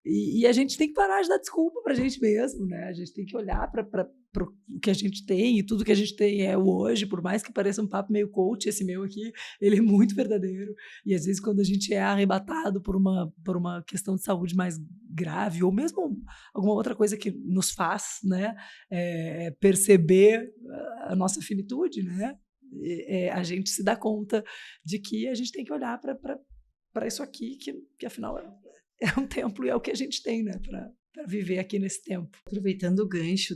E a gente tem que parar de dar desculpa para a gente mesmo, né? A gente tem que olhar para o que a gente tem, e tudo que a gente tem é o hoje, por mais que pareça um papo meio coach, esse meu aqui, ele é muito verdadeiro. E às vezes quando a gente é arrebatado por uma questão de saúde mais grave, ou mesmo alguma outra coisa que nos faz, né, perceber a nossa finitude, né? A gente se dá conta de que a gente tem que olhar para isso aqui, que afinal é um templo e é o que a gente tem, né, para viver aqui nesse tempo. Aproveitando o gancho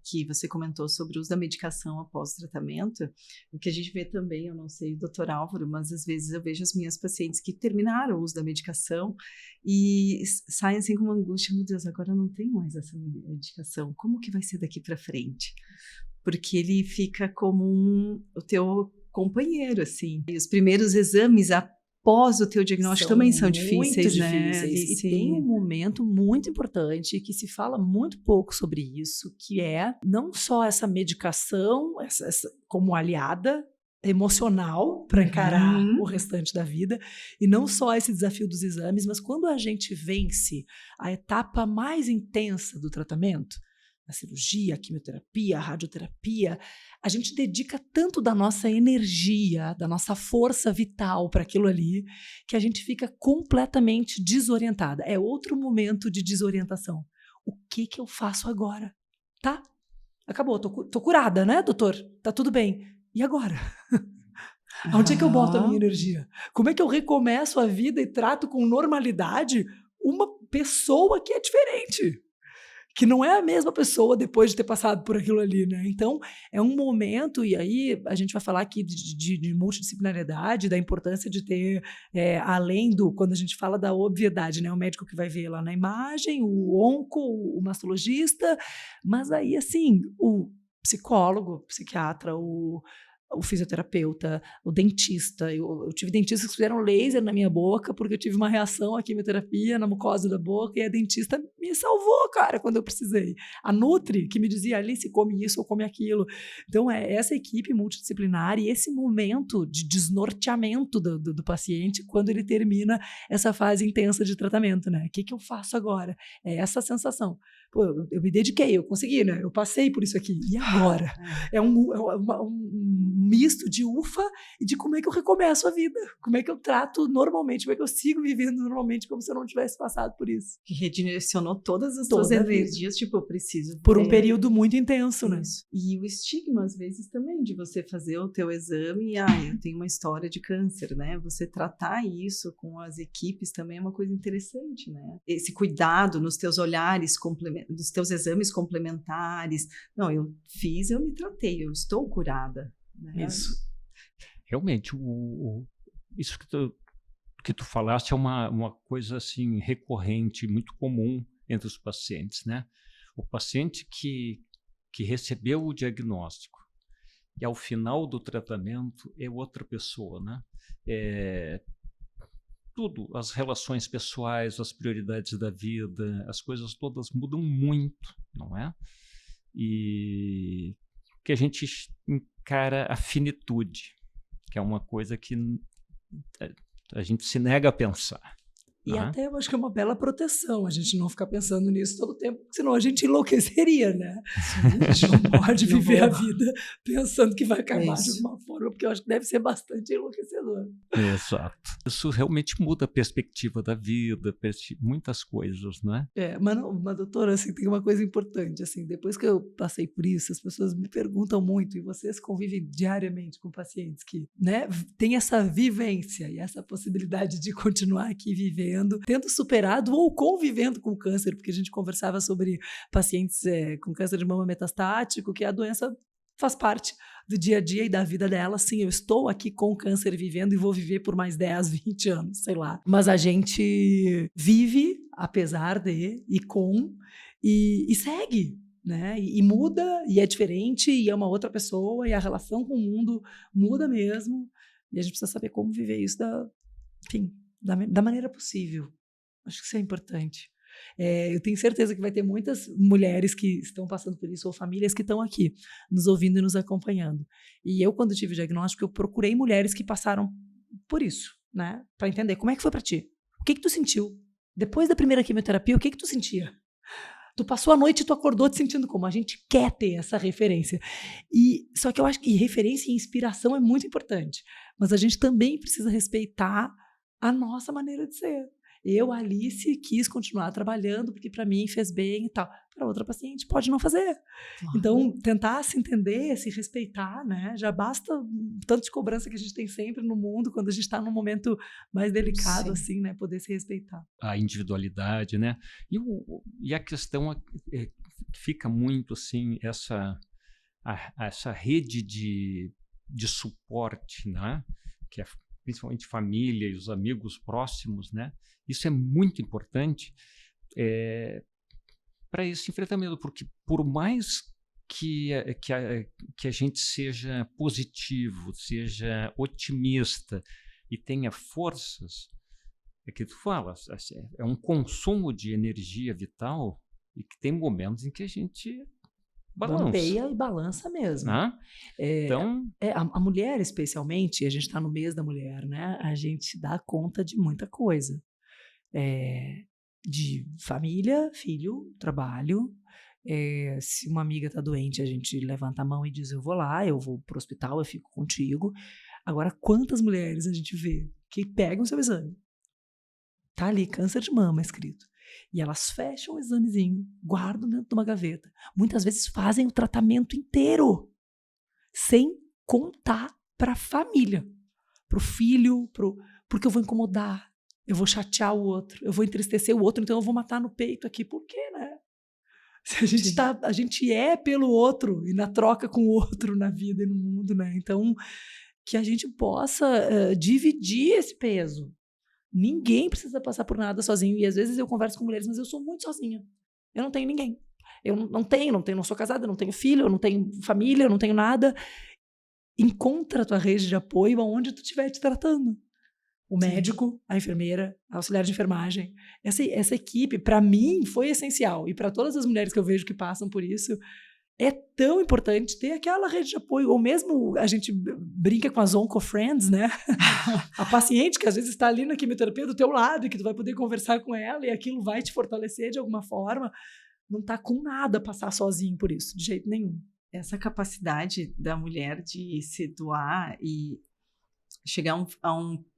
que você comentou sobre o uso da medicação após o tratamento, o que a gente vê também, eu não sei, doutor Álvaro, mas às vezes eu vejo as minhas pacientes que terminaram o uso da medicação e saem assim com uma angústia: meu Deus, agora eu não tenho mais essa medicação, como que vai ser daqui para frente? Porque ele fica como o teu companheiro, assim. E os primeiros exames após o teu diagnóstico também são difíceis, né? E tem um momento muito importante que se fala muito pouco sobre isso, que é não só essa medicação essa como aliada emocional para encarar o restante da vida, e não só esse desafio dos exames, mas quando a gente vence a etapa mais intensa do tratamento, a cirurgia, a quimioterapia, a radioterapia, a gente dedica tanto da nossa energia, da nossa força vital para aquilo ali, que a gente fica completamente desorientada. É outro momento de desorientação. O que eu faço agora? Tá? Acabou, tô curada, né, doutor? Tá tudo bem. E agora? Onde é que eu boto a minha energia? Como é que eu recomeço a vida e trato com normalidade uma pessoa que é diferente? Que não é a mesma pessoa depois de ter passado por aquilo ali, né? Então, é um momento, e aí a gente vai falar aqui de multidisciplinariedade, da importância de ter, além quando a gente fala da obviedade, né? O médico que vai ver lá na imagem, o onco, o mastologista, mas aí, assim, o psicólogo, o psiquiatra, o fisioterapeuta, o dentista. Eu tive dentistas que fizeram laser na minha boca porque eu tive uma reação à quimioterapia na mucosa da boca, e a dentista me salvou, cara, quando eu precisei. A Nutri, que me dizia: Alice, come isso ou come aquilo. Então, essa equipe multidisciplinar e esse momento de desnorteamento do paciente quando ele termina essa fase intensa de tratamento, né? O que eu faço agora? É essa sensação. pô, eu me dediquei, eu consegui, né? Eu passei por isso aqui. E agora? É um misto de ufa e de como é que eu recomeço a vida. Como é que eu trato normalmente, como é que eu sigo vivendo normalmente como se eu não tivesse passado por isso. Que redirecionou todas as Toda suas a vida. energias, tipo, eu preciso... Por um período muito intenso, né? Isso. E o estigma, às vezes, também, de você fazer o teu exame e, eu tenho uma história de câncer, né? Você tratar isso com as equipes também é uma coisa interessante, né? Esse cuidado nos teus olhares, nos teus exames complementares. Não, eu me tratei, eu estou curada. Né? Isso. Realmente, isso que tu falaste é uma coisa assim recorrente, muito comum entre os pacientes, né? O paciente que recebeu o diagnóstico e ao final do tratamento é outra pessoa, né? Tudo, as relações pessoais, as prioridades da vida, as coisas todas mudam muito, não é? E que a gente encara a finitude, que é uma coisa que a gente se nega a pensar. E até eu acho que é uma bela proteção a gente não ficar pensando nisso todo o tempo, senão a gente enlouqueceria, né? A gente não pode viver a vida pensando que vai acabar de alguma forma, porque eu acho que deve ser bastante enlouquecedor. Exato. Isso realmente muda a perspectiva da vida, muitas coisas, né? Mas doutora, assim, tem uma coisa importante, assim, depois que eu passei por isso, as pessoas me perguntam muito, e vocês convivem diariamente com pacientes que, né, têm essa vivência e essa possibilidade de continuar aqui vivendo, tendo superado ou convivendo com câncer, porque a gente conversava sobre pacientes com câncer de mama metastático, que a doença faz parte do dia a dia e da vida dela. Sim, eu estou aqui com câncer vivendo e vou viver por mais 10, 20 anos, sei lá. Mas a gente vive, apesar de, e segue, né? E muda, e é diferente, e é uma outra pessoa, e a relação com o mundo muda mesmo, e a gente precisa saber como viver isso da maneira possível. Acho que isso é importante. Eu tenho certeza que vai ter muitas mulheres que estão passando por isso, ou famílias que estão aqui, nos ouvindo e nos acompanhando. E eu, quando tive o diagnóstico, eu procurei mulheres que passaram por isso, né? Para entender como é que foi para ti. O que tu sentiu? Depois da primeira quimioterapia, o que tu sentia? Tu passou a noite e tu acordou te sentindo como? A gente quer ter essa referência. Só que eu acho que referência e inspiração é muito importante. Mas a gente também precisa respeitar a nossa maneira de ser. Eu, Alice, quis continuar trabalhando porque para mim fez bem e tal. Para outra paciente pode não fazer. Então, tentar se entender, se respeitar, né? Já basta tanto de cobrança que a gente tem sempre no mundo quando a gente está num momento mais delicado, assim, né? Poder se respeitar. A individualidade, né? E a questão fica muito assim, essa rede de suporte, né? Que é principalmente família e os amigos próximos, né? Isso é muito importante para esse enfrentamento, porque por mais que a gente seja positivo, seja otimista e tenha forças, é que tu fala, é um consumo de energia vital e que tem momentos em que a gente balança. Bambeia e balança mesmo. Então, a mulher, especialmente, a gente está no mês da mulher, né? A gente dá conta de muita coisa. De família, filho, trabalho. Se uma amiga está doente, a gente levanta a mão e diz, eu vou lá, eu vou para o hospital, eu fico contigo. Agora, quantas mulheres a gente vê que pegam o seu exame? Tá ali, câncer de mama escrito. E elas fecham o examezinho, guardam dentro de uma gaveta. Muitas vezes fazem o tratamento inteiro, sem contar para a família, para o filho, porque eu vou incomodar, eu vou chatear o outro, eu vou entristecer o outro, então eu vou matar no peito aqui. Por quê, né? Se a gente é pelo outro e na troca com o outro na vida e no mundo, né? Então, que a gente possa dividir esse peso. Ninguém precisa passar por nada sozinho. E às vezes eu converso com mulheres, mas eu sou muito sozinha. Eu não tenho ninguém. Eu não sou casada, eu não tenho filho, eu não tenho família, eu não tenho nada. Encontra a tua rede de apoio aonde tu estiver te tratando. O médico, a enfermeira, a auxiliar de enfermagem. Essa equipe, para mim, foi essencial. E para todas as mulheres que eu vejo que passam por isso, é tão importante ter aquela rede de apoio, ou mesmo a gente brinca com as onco-friends, né? A paciente que às vezes está ali na quimioterapia do teu lado e que tu vai poder conversar com ela e aquilo vai te fortalecer de alguma forma. não está com nada a passar sozinho por isso, de jeito nenhum. Essa capacidade da mulher de se doar e chegar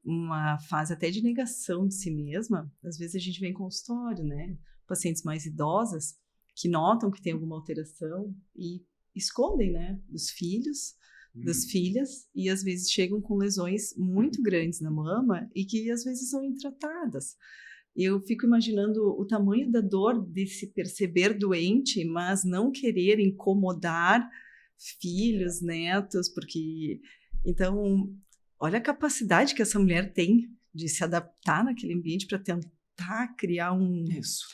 uma fase até de negação de si mesma, às vezes a gente vê em consultório, né? Pacientes mais idosas que notam que tem alguma alteração e escondem, né? Dos filhos, das filhas, e às vezes chegam com lesões muito grandes na mama e que às vezes são intratadas. Eu fico imaginando o tamanho da dor de se perceber doente, mas não querer incomodar filhos, netos, porque... Então, olha a capacidade que essa mulher tem de se adaptar naquele ambiente para tentar criar um... Isso.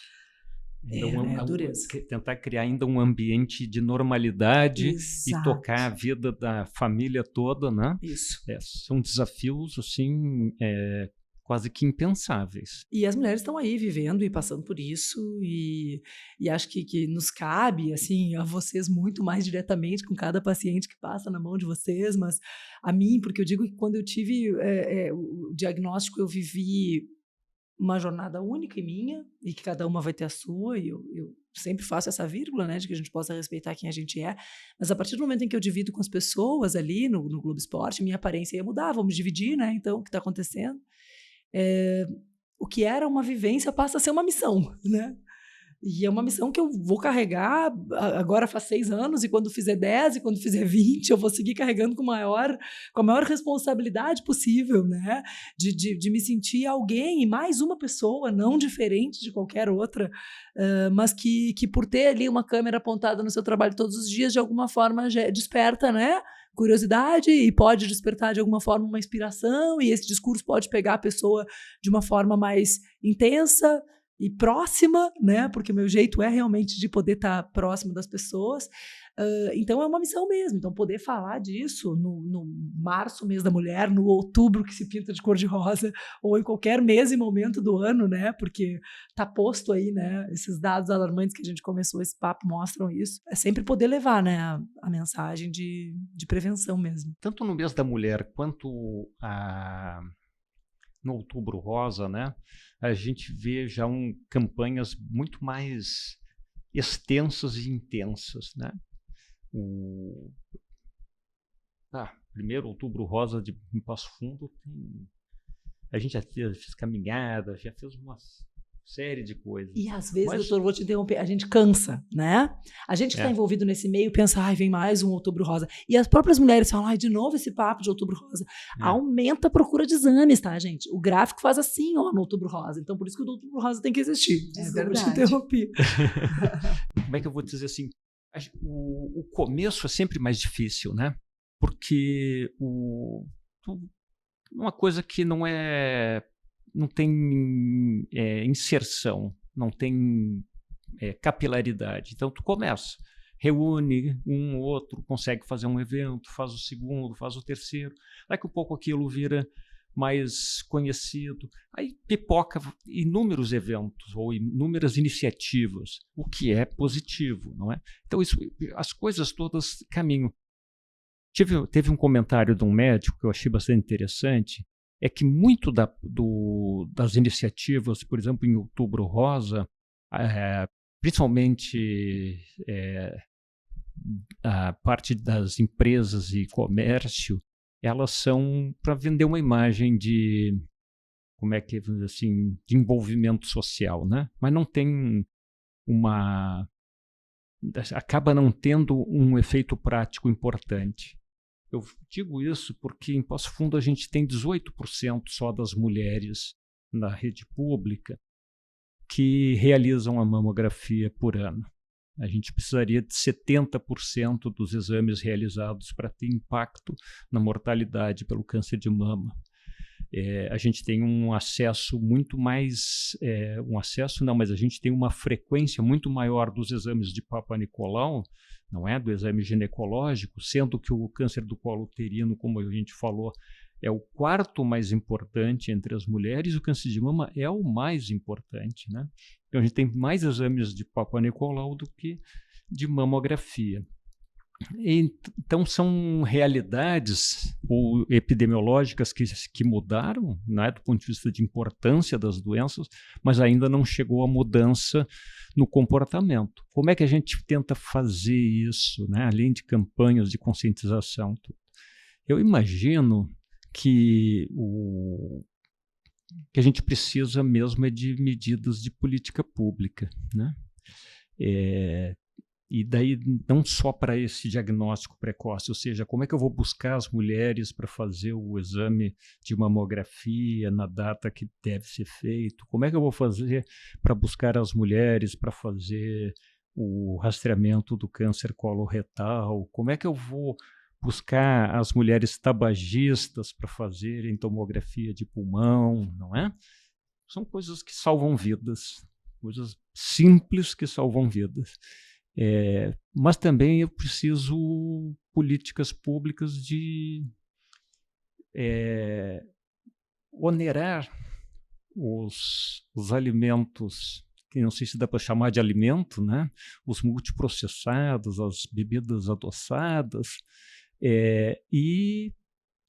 Dureza. Tentar criar ainda um ambiente de normalidade. Exato. E tocar a vida da família toda, né? Isso. São desafios, assim, quase que impensáveis. E as mulheres estão aí vivendo e passando por isso, e acho que nos cabe, assim, a vocês muito mais diretamente com cada paciente que passa na mão de vocês, mas a mim, porque eu digo que quando eu tive o diagnóstico, eu vivi uma jornada única e minha, e que cada uma vai ter a sua, e eu sempre faço essa vírgula, né, de que a gente possa respeitar quem a gente é, mas a partir do momento em que eu divido com as pessoas ali no Globo Esporte, minha aparência ia mudar, vamos dividir, né, então, o que está acontecendo? O que era uma vivência passa a ser uma missão, né? E é uma missão que eu vou carregar, agora faz 6 anos, e quando fizer 10, e quando fizer 20, eu vou seguir carregando com a maior responsabilidade possível, né? De me sentir alguém, e mais uma pessoa, não diferente de qualquer outra, mas que por ter ali uma câmera apontada no seu trabalho todos os dias, de alguma forma já desperta, né? Curiosidade, e pode despertar de alguma forma uma inspiração, e esse discurso pode pegar a pessoa de uma forma mais intensa e próxima, né? Porque o meu jeito é realmente de poder estar próximo das pessoas. Então é uma missão mesmo. Então poder falar disso no março, mês da mulher, no outubro que se pinta de cor de rosa, ou em qualquer mês e momento do ano, né? Porque tá posto aí, né? Esses dados alarmantes que a gente começou esse papo mostram isso. É sempre poder levar, né? A mensagem de prevenção mesmo. Tanto no mês da mulher quanto no Outubro Rosa, né? A gente vê já campanhas muito mais extensas e intensas, né? Primeiro Outubro Rosa em Passo Fundo, a gente já fez caminhada, já fez uma série de coisas. E às vezes, doutor, vou te interromper, a gente cansa, né? A gente que está envolvido nesse meio pensa, vem mais um Outubro Rosa. E as próprias mulheres falam, de novo esse papo de Outubro Rosa. Aumenta a procura de exames, tá, gente? O gráfico faz assim, no Outubro Rosa. Então, por isso que o Outubro Rosa tem que existir. É verdade. Eu te interrompi. Como é que eu vou dizer assim? O começo é sempre mais difícil, né? Porque uma coisa que não tem inserção, não tem capilaridade. Então, tu começa, reúne um ou outro, consegue fazer um evento, faz o segundo, faz o terceiro. Daqui a pouco aquilo vira mais conhecido. Aí pipoca inúmeros eventos ou inúmeras iniciativas, o que é positivo, não é? Então, as coisas todas caminham. Teve um comentário de um médico que eu achei bastante interessante, é que muito das iniciativas, por exemplo, em Outubro Rosa, principalmente a parte das empresas e comércio, elas são para vender uma imagem de, como é que assim, de envolvimento social, né? Mas não tem acaba não tendo um efeito prático importante. Eu digo isso porque em Passo Fundo a gente tem 18% só das mulheres na rede pública que realizam a mamografia por ano. A gente precisaria de 70% dos exames realizados para ter impacto na mortalidade pelo câncer de mama. A gente tem um acesso muito mais... mas a gente tem uma frequência muito maior dos exames de Papa Nicolau, não é? Do exame ginecológico, sendo que o câncer do colo uterino, como a gente falou, é o 4º mais importante entre as mulheres, e o câncer de mama é o mais importante, né? Então a gente tem mais exames de Papa Nicolau do que de mamografia. Então, são realidades ou epidemiológicas que mudaram, né, do ponto de vista de importância das doenças, mas ainda não chegou a mudança no comportamento. Como é que a gente tenta fazer isso, né, além de campanhas de conscientização? Eu imagino que que a gente precisa mesmo é de medidas de política pública, né? E daí não só para esse diagnóstico precoce, ou seja, como é que eu vou buscar as mulheres para fazer o exame de mamografia na data que deve ser feito, como é que eu vou fazer para buscar as mulheres para fazer o rastreamento do câncer coloretal, como é que eu vou buscar as mulheres tabagistas para fazerem tomografia de pulmão, não é? São coisas que salvam vidas, coisas simples que salvam vidas. Mas também eu preciso políticas públicas de onerar os alimentos, que não sei se dá para chamar de alimento, né? Os multiprocessados, as bebidas adoçadas, e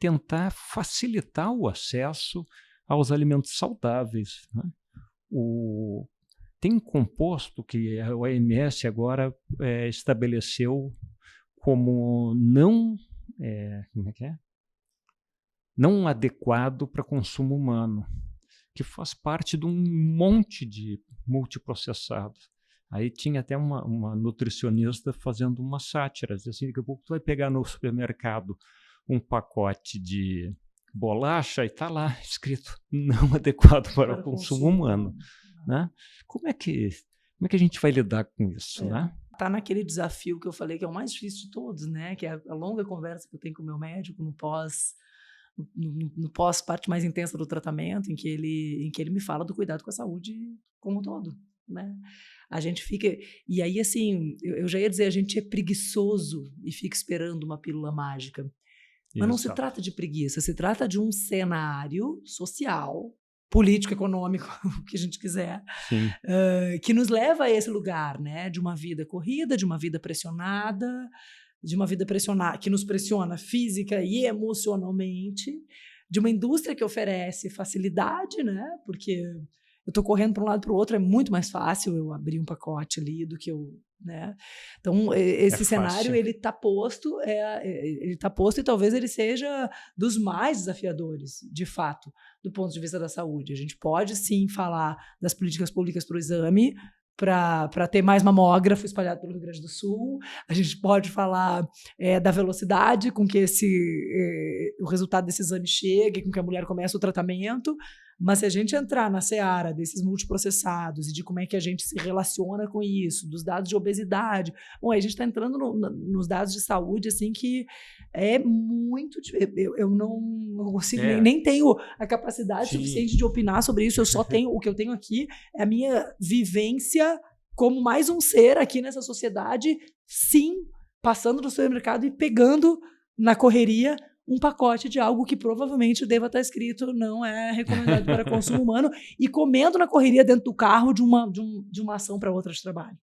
tentar facilitar o acesso aos alimentos saudáveis, né? Tem um composto que a OMS agora estabeleceu como não adequado para consumo humano, que faz parte de um monte de multiprocessados. Aí tinha até uma nutricionista fazendo uma sátira, assim, daqui a pouco tu vai pegar no supermercado um pacote de bolacha e está lá escrito não adequado para o consumo humano. Né? Como é que a gente vai lidar com isso? Né? Tá naquele desafio que eu falei que é o mais difícil de todos, né? Que é a longa conversa que eu tenho com o meu médico no pós parte mais intensa do tratamento, em que ele me fala do cuidado com a saúde como um todo, né? A gente fica... E aí, assim, eu já ia dizer, a gente é preguiçoso e fica esperando uma pílula mágica. Mas não se trata de preguiça, se trata de um cenário social, político, econômico, o que a gente quiser, que nos leva a esse lugar, né? De uma vida corrida, de uma vida pressionada, que nos pressiona física e emocionalmente, de uma indústria que oferece facilidade, né? Porque eu estou correndo para um lado para o outro, é muito mais fácil eu abrir um pacote ali do que eu... Né? Então, esse cenário ele está posto, e talvez ele seja dos mais desafiadores, de fato, do ponto de vista da saúde. A gente pode sim falar das políticas públicas para o exame, para ter mais mamógrafo espalhado pelo Rio Grande do Sul. A gente pode falar da velocidade com que o resultado desse exame chega, com que a mulher começa o tratamento. Mas se a gente entrar na seara desses multiprocessados e de como é que a gente se relaciona com isso, dos dados de obesidade, bom, a gente está entrando nos dados de saúde, assim, que é muito... Eu não consigo, nem tenho a capacidade suficiente de opinar sobre isso, eu só tenho... O que eu tenho aqui é a minha vivência como mais um ser aqui nessa sociedade, sim, passando no supermercado e pegando na correria um pacote de algo que provavelmente deva estar escrito não é recomendado para consumo humano e comendo na correria dentro do carro de uma ação para outra de trabalho.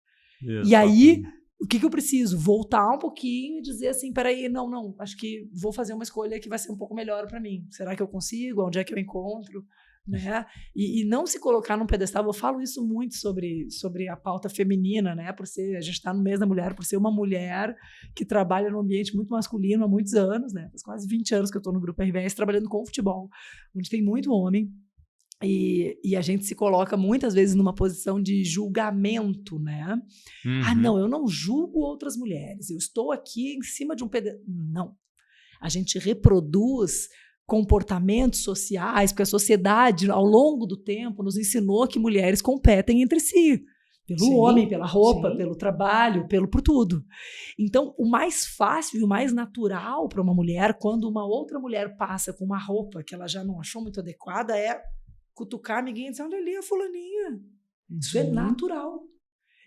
E aí, o que eu preciso? Voltar um pouquinho e dizer assim, peraí, não, acho que vou fazer uma escolha que vai ser um pouco melhor para mim. Será que eu consigo? Onde é que eu encontro? Né? E não se colocar num pedestal. Eu falo isso muito sobre a pauta feminina, né? A gente está no mês da mulher, por ser uma mulher que trabalha num ambiente muito masculino há muitos anos, né? Faz quase 20 anos que eu estou no Grupo RBS trabalhando com futebol, onde tem muito homem. E a gente se coloca muitas vezes numa posição de julgamento, né? Ah, não, eu não julgo outras mulheres, eu estou aqui em cima de um pedestal. Não. A gente reproduz comportamentos sociais, porque a sociedade, ao longo do tempo, nos ensinou que mulheres competem entre si. Pelo homem, pela roupa, pelo trabalho, por tudo. Então, o mais fácil e o mais natural para uma mulher, quando uma outra mulher passa com uma roupa que ela já não achou muito adequada, é cutucar a amiguinha e dizer, olha ali a fulaninha. Isso é natural.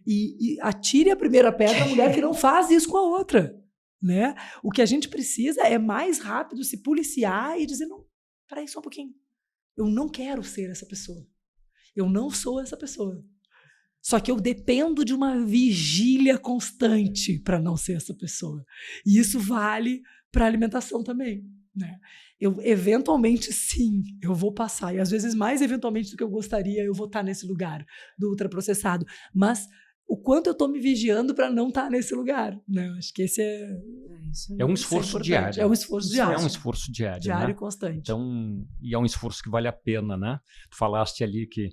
E atire a primeira pedra a mulher que não faz isso com a outra. Né? O que a gente precisa é mais rápido se policiar e dizer, não, peraí só um pouquinho. Eu não quero ser essa pessoa. Eu não sou essa pessoa. Só que eu dependo de uma vigília constante para não ser essa pessoa. E isso vale para a alimentação também, né? Eu, eventualmente, sim, eu vou passar. E às vezes mais eventualmente do que eu gostaria, eu vou estar nesse lugar do ultraprocessado. Mas o quanto eu estou me vigiando para não estar nesse lugar, né? Acho que esse é um esforço diário. É um esforço diário. É um esforço diário. Diário, né? e constante. Então, e é um esforço que vale a pena, né? Tu falaste ali que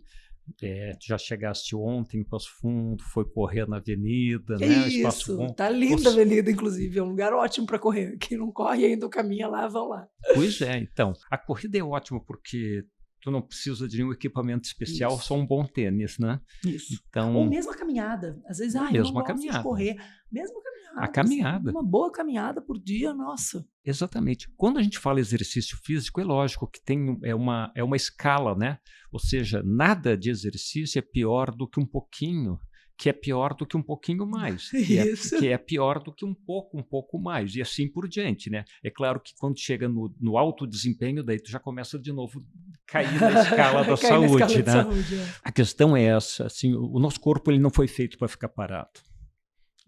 tu já chegaste ontem em Passo Fundo, foi correr na avenida, né? Isso, tá linda a avenida, inclusive, é um lugar ótimo para correr. Quem não corre ainda caminha lá, vão lá. Pois é, então, a corrida é ótima porque tu não precisa de nenhum equipamento especial, Isso. só um bom tênis, né? Isso. Então, ou mesmo a caminhada. Às vezes, eu não gosto de correr. Mesmo a caminhada. A caminhada. Uma boa caminhada por dia, nossa. Exatamente. Quando a gente fala exercício físico, é lógico que é uma escala, né? Ou seja, nada de exercício é pior do que um pouquinho, que é pior do que um pouquinho mais, que é pior do que um pouco mais, e assim por diante, né? É claro que quando chega no alto desempenho, daí tu já começa de novo a cair na escala da saúde, né? A questão é essa, assim, o nosso corpo ele não foi feito para ficar parado,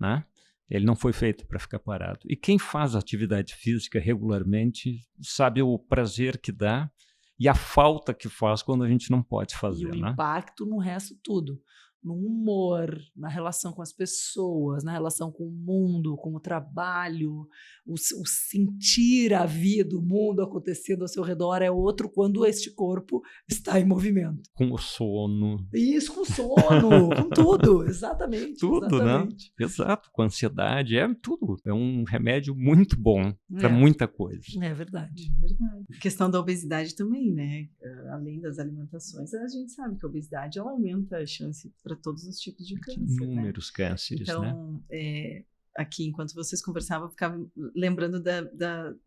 né? Ele não foi feito para ficar parado. E quem faz atividade física regularmente sabe o prazer que dá e a falta que faz quando a gente não pode fazer. E o impacto no resto tudo. No humor, na relação com as pessoas, na relação com o mundo, com o trabalho, o sentir a vida, o mundo acontecendo ao seu redor é outro quando este corpo está em movimento. Com o sono. Isso, com o sono, com tudo, exatamente. Tudo, exatamente. Né? Exato, com ansiedade, é tudo. É um remédio muito bom para muita coisa. É verdade. É verdade. A questão da obesidade também, né? Além das alimentações, a gente sabe que a obesidade ela aumenta a chance para todos os tipos de câncer. Inúmeros cânceres, então, né? Aqui, enquanto vocês conversavam, eu ficava lembrando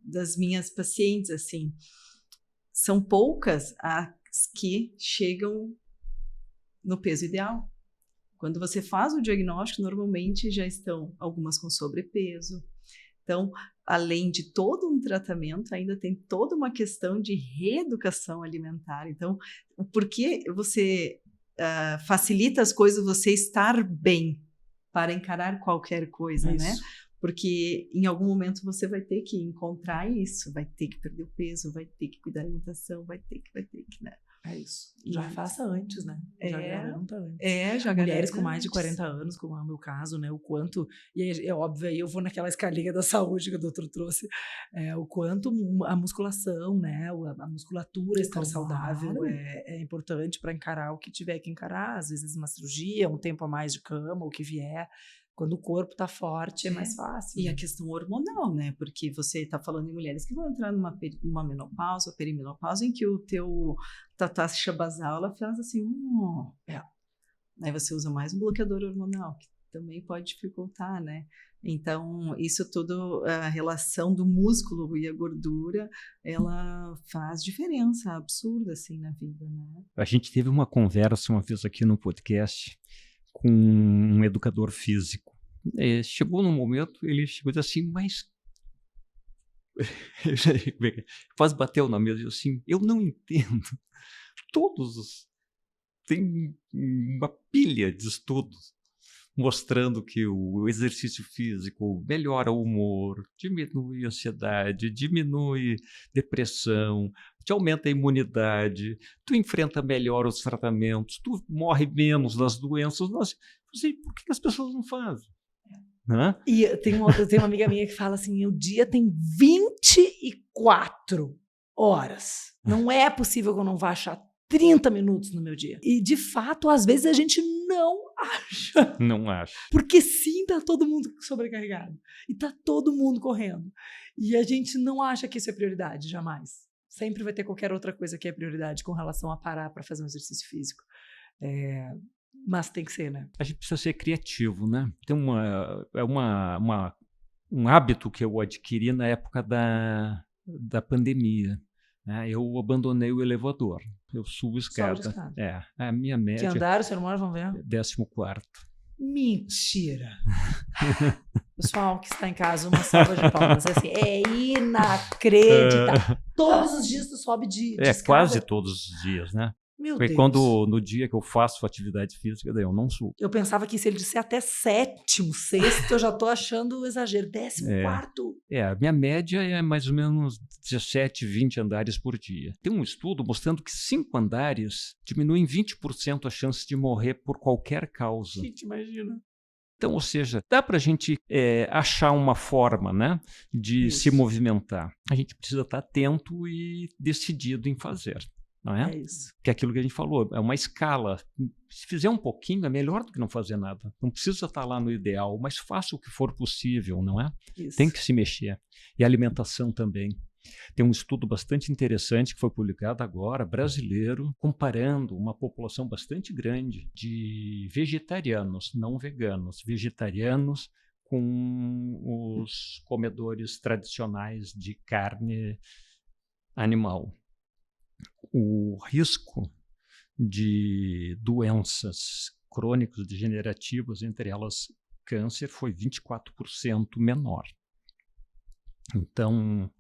das minhas pacientes, assim. São poucas as que chegam no peso ideal. Quando você faz o diagnóstico, normalmente já estão algumas com sobrepeso. Então, além de todo um tratamento, ainda tem toda uma questão de reeducação alimentar. Então, por que você facilita as coisas você estar bem para encarar qualquer coisa, né? Porque em algum momento você vai ter que encontrar isso, vai ter que perder o peso, vai ter que cuidar da alimentação, vai ter que, né? É isso. Já faça antes, né? Já garanta antes. Já mulheres com mais de 40 anos, como é o meu caso, né? O quanto, e é óbvio, aí eu vou naquela escalinha da saúde que o doutor trouxe, o quanto a musculação, né? A musculatura estar saudável é importante para encarar o que tiver que encarar, às vezes uma cirurgia, um tempo a mais de cama, o que vier. Quando o corpo está forte, é mais fácil. E a questão hormonal, né? Porque você está falando em mulheres que vão entrar numa menopausa, perimenopausa, em que o teu taxa basal, ela faz assim, Aí você usa mais um bloqueador hormonal, que também pode dificultar, né? Então, isso tudo, a relação do músculo e a gordura, ela faz diferença absurda, assim, na vida, né? A gente teve uma conversa uma vez aqui no podcast com um educador físico. Chegou num momento, ele chegou e disse assim, mas... quase bateu na mesa e disse assim, eu não entendo. Tem uma pilha de estudos mostrando que o exercício físico melhora o humor, diminui a ansiedade, diminui depressão, te aumenta a imunidade, tu enfrenta melhor os tratamentos, tu morre menos das doenças. Nossa, por que as pessoas não fazem? Né? E tem uma amiga minha que fala assim, o dia tem 24 horas. Não é possível que eu não vá achar 30 minutos no meu dia. E, de fato, às vezes a gente não acha. Não acha. Porque sim, tá todo mundo sobrecarregado. E tá todo mundo correndo. E a gente não acha que isso é prioridade, jamais. Sempre vai ter qualquer outra coisa que é prioridade com relação a parar para fazer um exercício físico. Mas tem que ser, né? A gente precisa ser criativo, né? Tem um hábito que eu adquiri na época da pandemia. Eu abandonei o elevador. Eu subo escada. A minha média... Que andaram, senhor Mora, vamos ver? 14º. Mentira! Pessoal que está em casa, uma salva de palmas. Assim, é inacreditável. Todos os dias tu sobe de escada? Quase todos os dias, né? Meu Foi Deus. quando, no dia que eu faço atividade física, daí eu não subo. Eu pensava que se ele disser até 7º, 6º, eu já tô achando exagero. 14º. A minha média é mais ou menos 17, 20 andares por dia. Tem um estudo mostrando que 5 andares diminuem 20% a chance de morrer por qualquer causa. Gente, imagina. Então, ou seja, dá para a gente achar uma forma, né, de se Isso. movimentar. A gente precisa estar atento e decidido em fazer, não é? É isso. Que é aquilo que a gente falou, é uma escala. Se fizer um pouquinho, é melhor do que não fazer nada. Não precisa estar lá no ideal, mas faça o que for possível, não é? Isso. Tem que se mexer. E a alimentação também. Tem um estudo bastante interessante que foi publicado agora, brasileiro, comparando uma população bastante grande de vegetarianos, não veganos, vegetarianos com os comedores tradicionais de carne animal. O risco de doenças crônicas degenerativas, entre elas câncer, foi 24% menor. Então,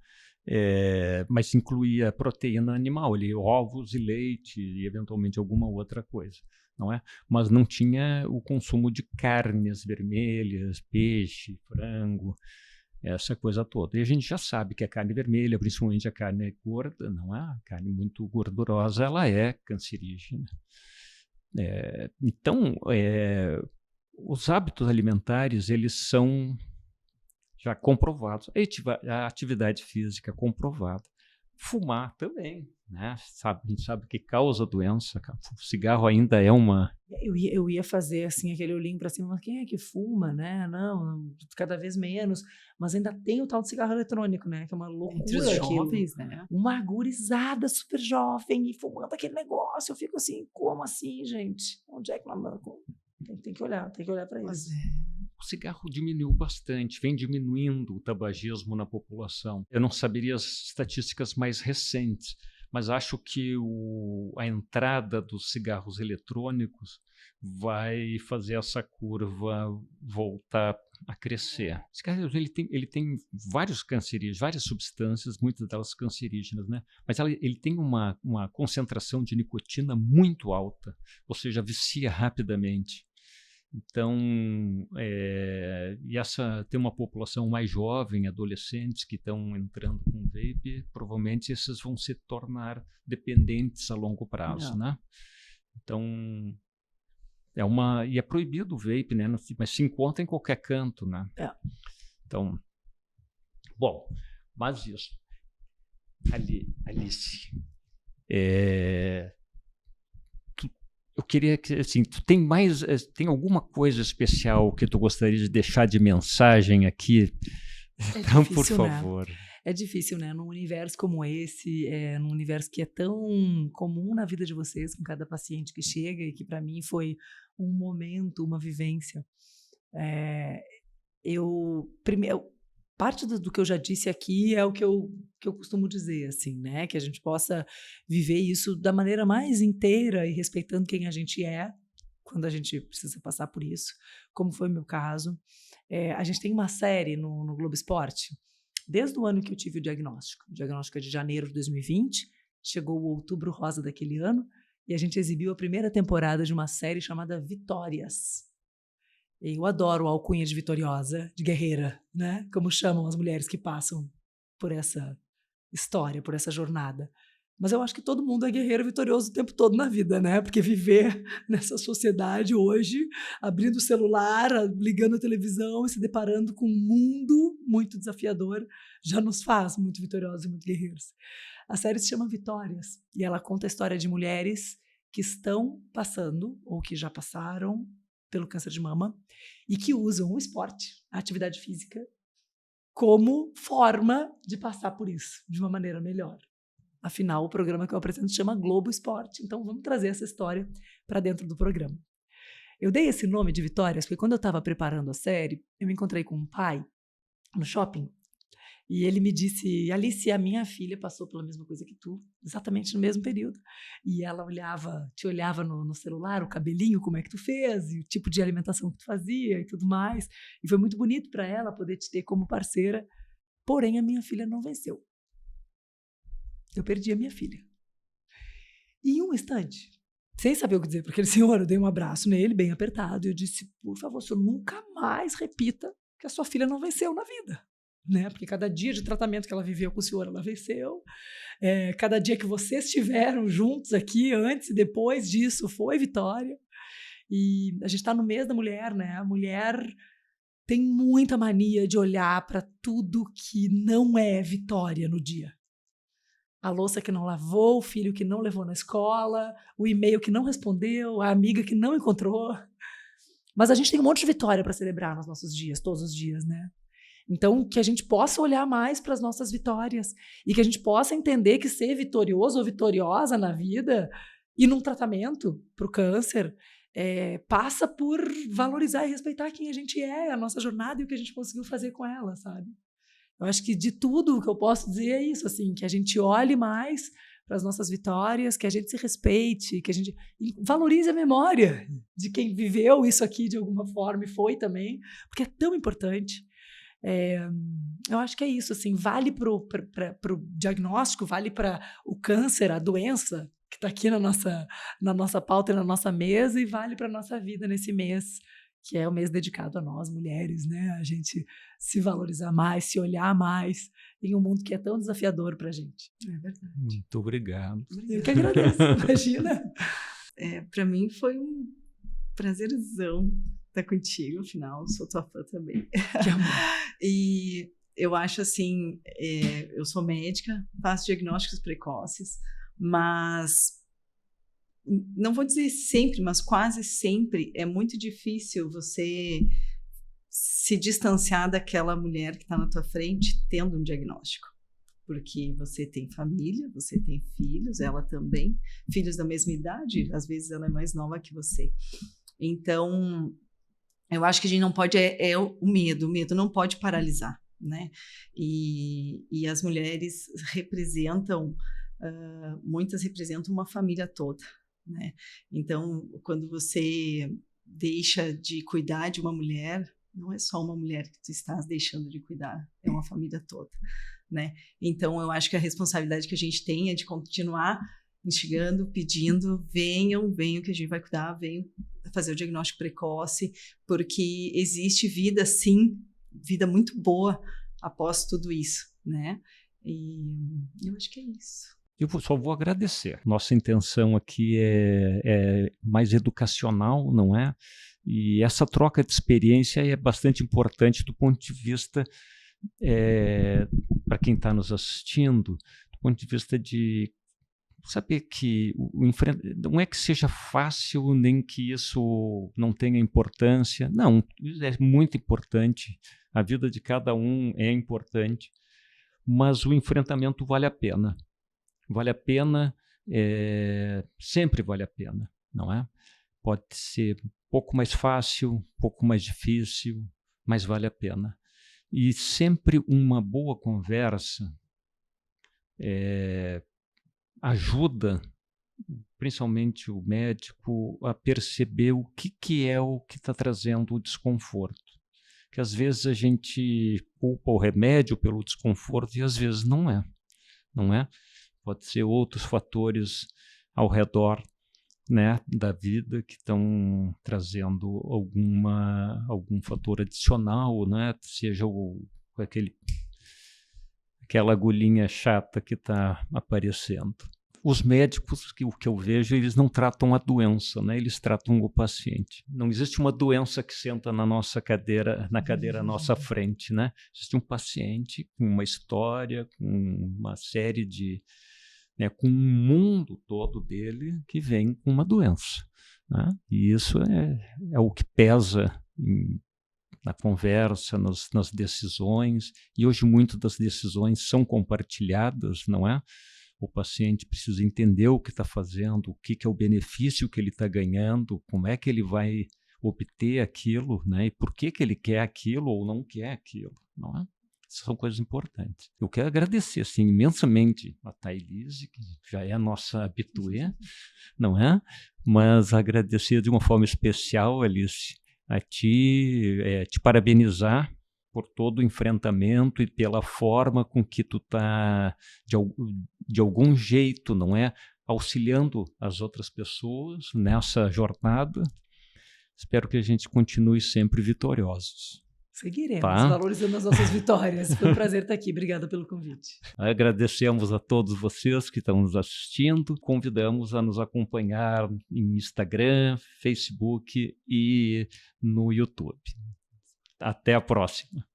mas incluía proteína animal, ovos e leite e eventualmente alguma outra coisa, não é? Mas não tinha o consumo de carnes vermelhas, peixe, frango, essa coisa toda. E a gente já sabe que a carne vermelha, principalmente a carne gorda, não é? A carne muito gordurosa, ela é cancerígena. Então, os hábitos alimentares, eles são já comprovados. A atividade física comprovada. Fumar também, né? A gente sabe que causa doença. O cigarro ainda é uma... Eu ia fazer assim, aquele olhinho para cima, mas quem é que fuma, né? Não, cada vez menos. Mas ainda tem o tal do cigarro eletrônico, né? Que é uma loucura. Entre os jovens, né? Uma gurizada super jovem e fumando aquele negócio. Eu fico assim, como assim, gente? Onde é que nós... Tem que olhar para isso. O cigarro diminuiu bastante, vem diminuindo o tabagismo na população. Eu não saberia as estatísticas mais recentes, mas acho que a entrada dos cigarros eletrônicos vai fazer essa curva voltar a crescer. O cigarro ele tem vários cancerígenos, várias substâncias, muitas delas cancerígenas, né? Mas ele tem uma concentração de nicotina muito alta, ou seja, vicia rapidamente. Então, tem uma população mais jovem, adolescentes que estão entrando com vape, provavelmente esses vão se tornar dependentes a longo prazo, né? Então, e é proibido o vape, né? Mas se encontra em qualquer canto, né? Então, bom, mas isso. Alice, eu queria que, assim, tu tem alguma coisa especial que tu gostaria de deixar de mensagem aqui? Então, difícil, por favor. né? É difícil, né? Num universo como esse, num universo que é tão comum na vida de vocês, com cada paciente que chega, e que para mim foi um momento, uma vivência. Parte do que eu já disse aqui é o que eu costumo dizer, assim, né? Que a gente possa viver isso da maneira mais inteira e respeitando quem a gente é, quando a gente precisa passar por isso, como foi o meu caso. A gente tem uma série no Globo Esporte, desde o ano que eu tive o diagnóstico. O diagnóstico é de janeiro de 2020, chegou o Outubro Rosa daquele ano, e a gente exibiu a primeira temporada de uma série chamada Vitórias. Eu adoro a alcunha de vitoriosa, de guerreira, né? Como chamam as mulheres que passam por essa história, por essa jornada. Mas eu acho que todo mundo é guerreiro e vitorioso o tempo todo na vida, né? Porque viver nessa sociedade hoje, abrindo o celular, ligando a televisão e se deparando com um mundo muito desafiador, já nos faz muito vitoriosos e muito guerreiros. A série se chama Vitórias e ela conta a história de mulheres que estão passando ou que já passaram pelo câncer de mama e que usam o esporte, a atividade física, como forma de passar por isso de uma maneira melhor. Afinal, o programa que eu apresento se chama Globo Esporte, então vamos trazer essa história para dentro do programa. Eu dei esse nome de Vitórias porque quando eu estava preparando a série, eu me encontrei com um pai no shopping e ele me disse: Alice, a minha filha passou pela mesma coisa que tu, exatamente no mesmo período. E ela te olhava no celular, o cabelinho, como é que tu fez, e o tipo de alimentação que tu fazia e tudo mais. E foi muito bonito para ela poder te ter como parceira. Porém, a minha filha não venceu. Eu perdi a minha filha. em um instante, sem saber o que dizer para aquele senhor, eu dei um abraço nele, bem apertado, e eu disse, por favor, senhor, nunca mais repita que a sua filha não venceu na vida. Né? Porque cada dia de tratamento que ela viveu com o senhor, ela venceu. Cada dia que vocês estiveram juntos aqui, antes e depois disso, foi vitória. E a gente está no mês da mulher, né? A mulher tem muita mania de olhar para tudo que não é vitória no dia. A louça que não lavou, o filho que não levou na escola, o e-mail que não respondeu, a amiga que não encontrou. Mas a gente tem um monte de vitória para celebrar nos nossos dias, todos os dias, né? Então, que a gente possa olhar mais para as nossas vitórias e que a gente possa entender que ser vitorioso ou vitoriosa na vida e num tratamento para o câncer passa por valorizar e respeitar quem a gente é, a nossa jornada e o que a gente conseguiu fazer com ela, sabe? Eu acho que de tudo o que eu posso dizer é isso, assim, que a gente olhe mais para as nossas vitórias, que a gente se respeite, que a gente valorize a memória de quem viveu isso aqui de alguma forma e foi também, porque é tão importante. Eu acho que é isso, assim, vale para o diagnóstico, vale para o câncer, a doença que está aqui na nossa pauta e na nossa mesa, e vale para a nossa vida nesse mês, que é o mês dedicado a nós, mulheres, né? A gente se valorizar mais, se olhar mais em um mundo que é tão desafiador para a gente. É verdade. Muito obrigado. Eu que agradeço, imagina. Para mim foi um prazerzão estar contigo, afinal, sou tua fã também. Que amor. E eu acho assim, eu sou médica, faço diagnósticos precoces, mas não vou dizer sempre, mas quase sempre é muito difícil você se distanciar daquela mulher que está na tua frente tendo um diagnóstico. Porque você tem família, você tem filhos, ela também, filhos da mesma idade, às vezes ela é mais nova que você. Então, eu acho que a gente não pode, o medo não pode paralisar, né? E as mulheres representam, muitas representam uma família toda, né? Então, quando você deixa de cuidar de uma mulher, não é só uma mulher que tu estás deixando de cuidar, é uma família toda, né? Então, eu acho que a responsabilidade que a gente tem é de continuar instigando, pedindo, venham que a gente vai cuidar, venham fazer o diagnóstico precoce, porque existe vida, sim, vida muito boa após tudo isso, né? E eu acho que é isso. Eu só vou agradecer. Nossa intenção aqui é mais educacional, não é? E essa troca de experiência é bastante importante do ponto de vista, para quem está nos assistindo, do ponto de vista de saber que não é que seja fácil, nem que isso não tenha importância. Não, é muito importante. A vida de cada um é importante, mas o enfrentamento vale a pena. Vale a pena, sempre vale a pena, não é? Pode ser um pouco mais fácil, um pouco mais difícil, mas vale a pena. E sempre uma boa conversa ajuda, principalmente o médico, a perceber o que é o que está trazendo o desconforto. Que às vezes a gente culpa o remédio pelo desconforto e às vezes não é, não é? Pode ser outros fatores ao redor, né, da vida que estão trazendo algum fator adicional, né, seja aquela agulhinha chata que está aparecendo. Os médicos, o que eu vejo, eles não tratam a doença, né? Eles tratam o paciente. Não existe uma doença que senta na cadeira à nossa frente, né? Existe um paciente com uma história, com uma série de... né, com um mundo todo dele que vem com uma doença, né? E isso é o que pesa na conversa, nas decisões, e hoje muitas das decisões são compartilhadas, não é? O paciente precisa entender o que está fazendo, o que é o benefício que ele está ganhando, como é que ele vai obter aquilo, né? E por que ele quer aquilo ou não quer aquilo, não é? São coisas importantes. Eu quero agradecer assim, imensamente a Thailise, que já é a nossa habituê, não é? Mas agradecer de uma forma especial, Alice, a ti, te parabenizar por todo o enfrentamento e pela forma com que tu está, de algum jeito, não é? auxiliando as outras pessoas nessa jornada. Espero que a gente continue sempre vitoriosos. Seguiremos, Tá? valorizando as nossas vitórias. Foi um prazer estar aqui. Obrigada pelo convite. Agradecemos a todos vocês que estão nos assistindo. Convidamos a nos acompanhar em Instagram, Facebook e no YouTube. Até a próxima.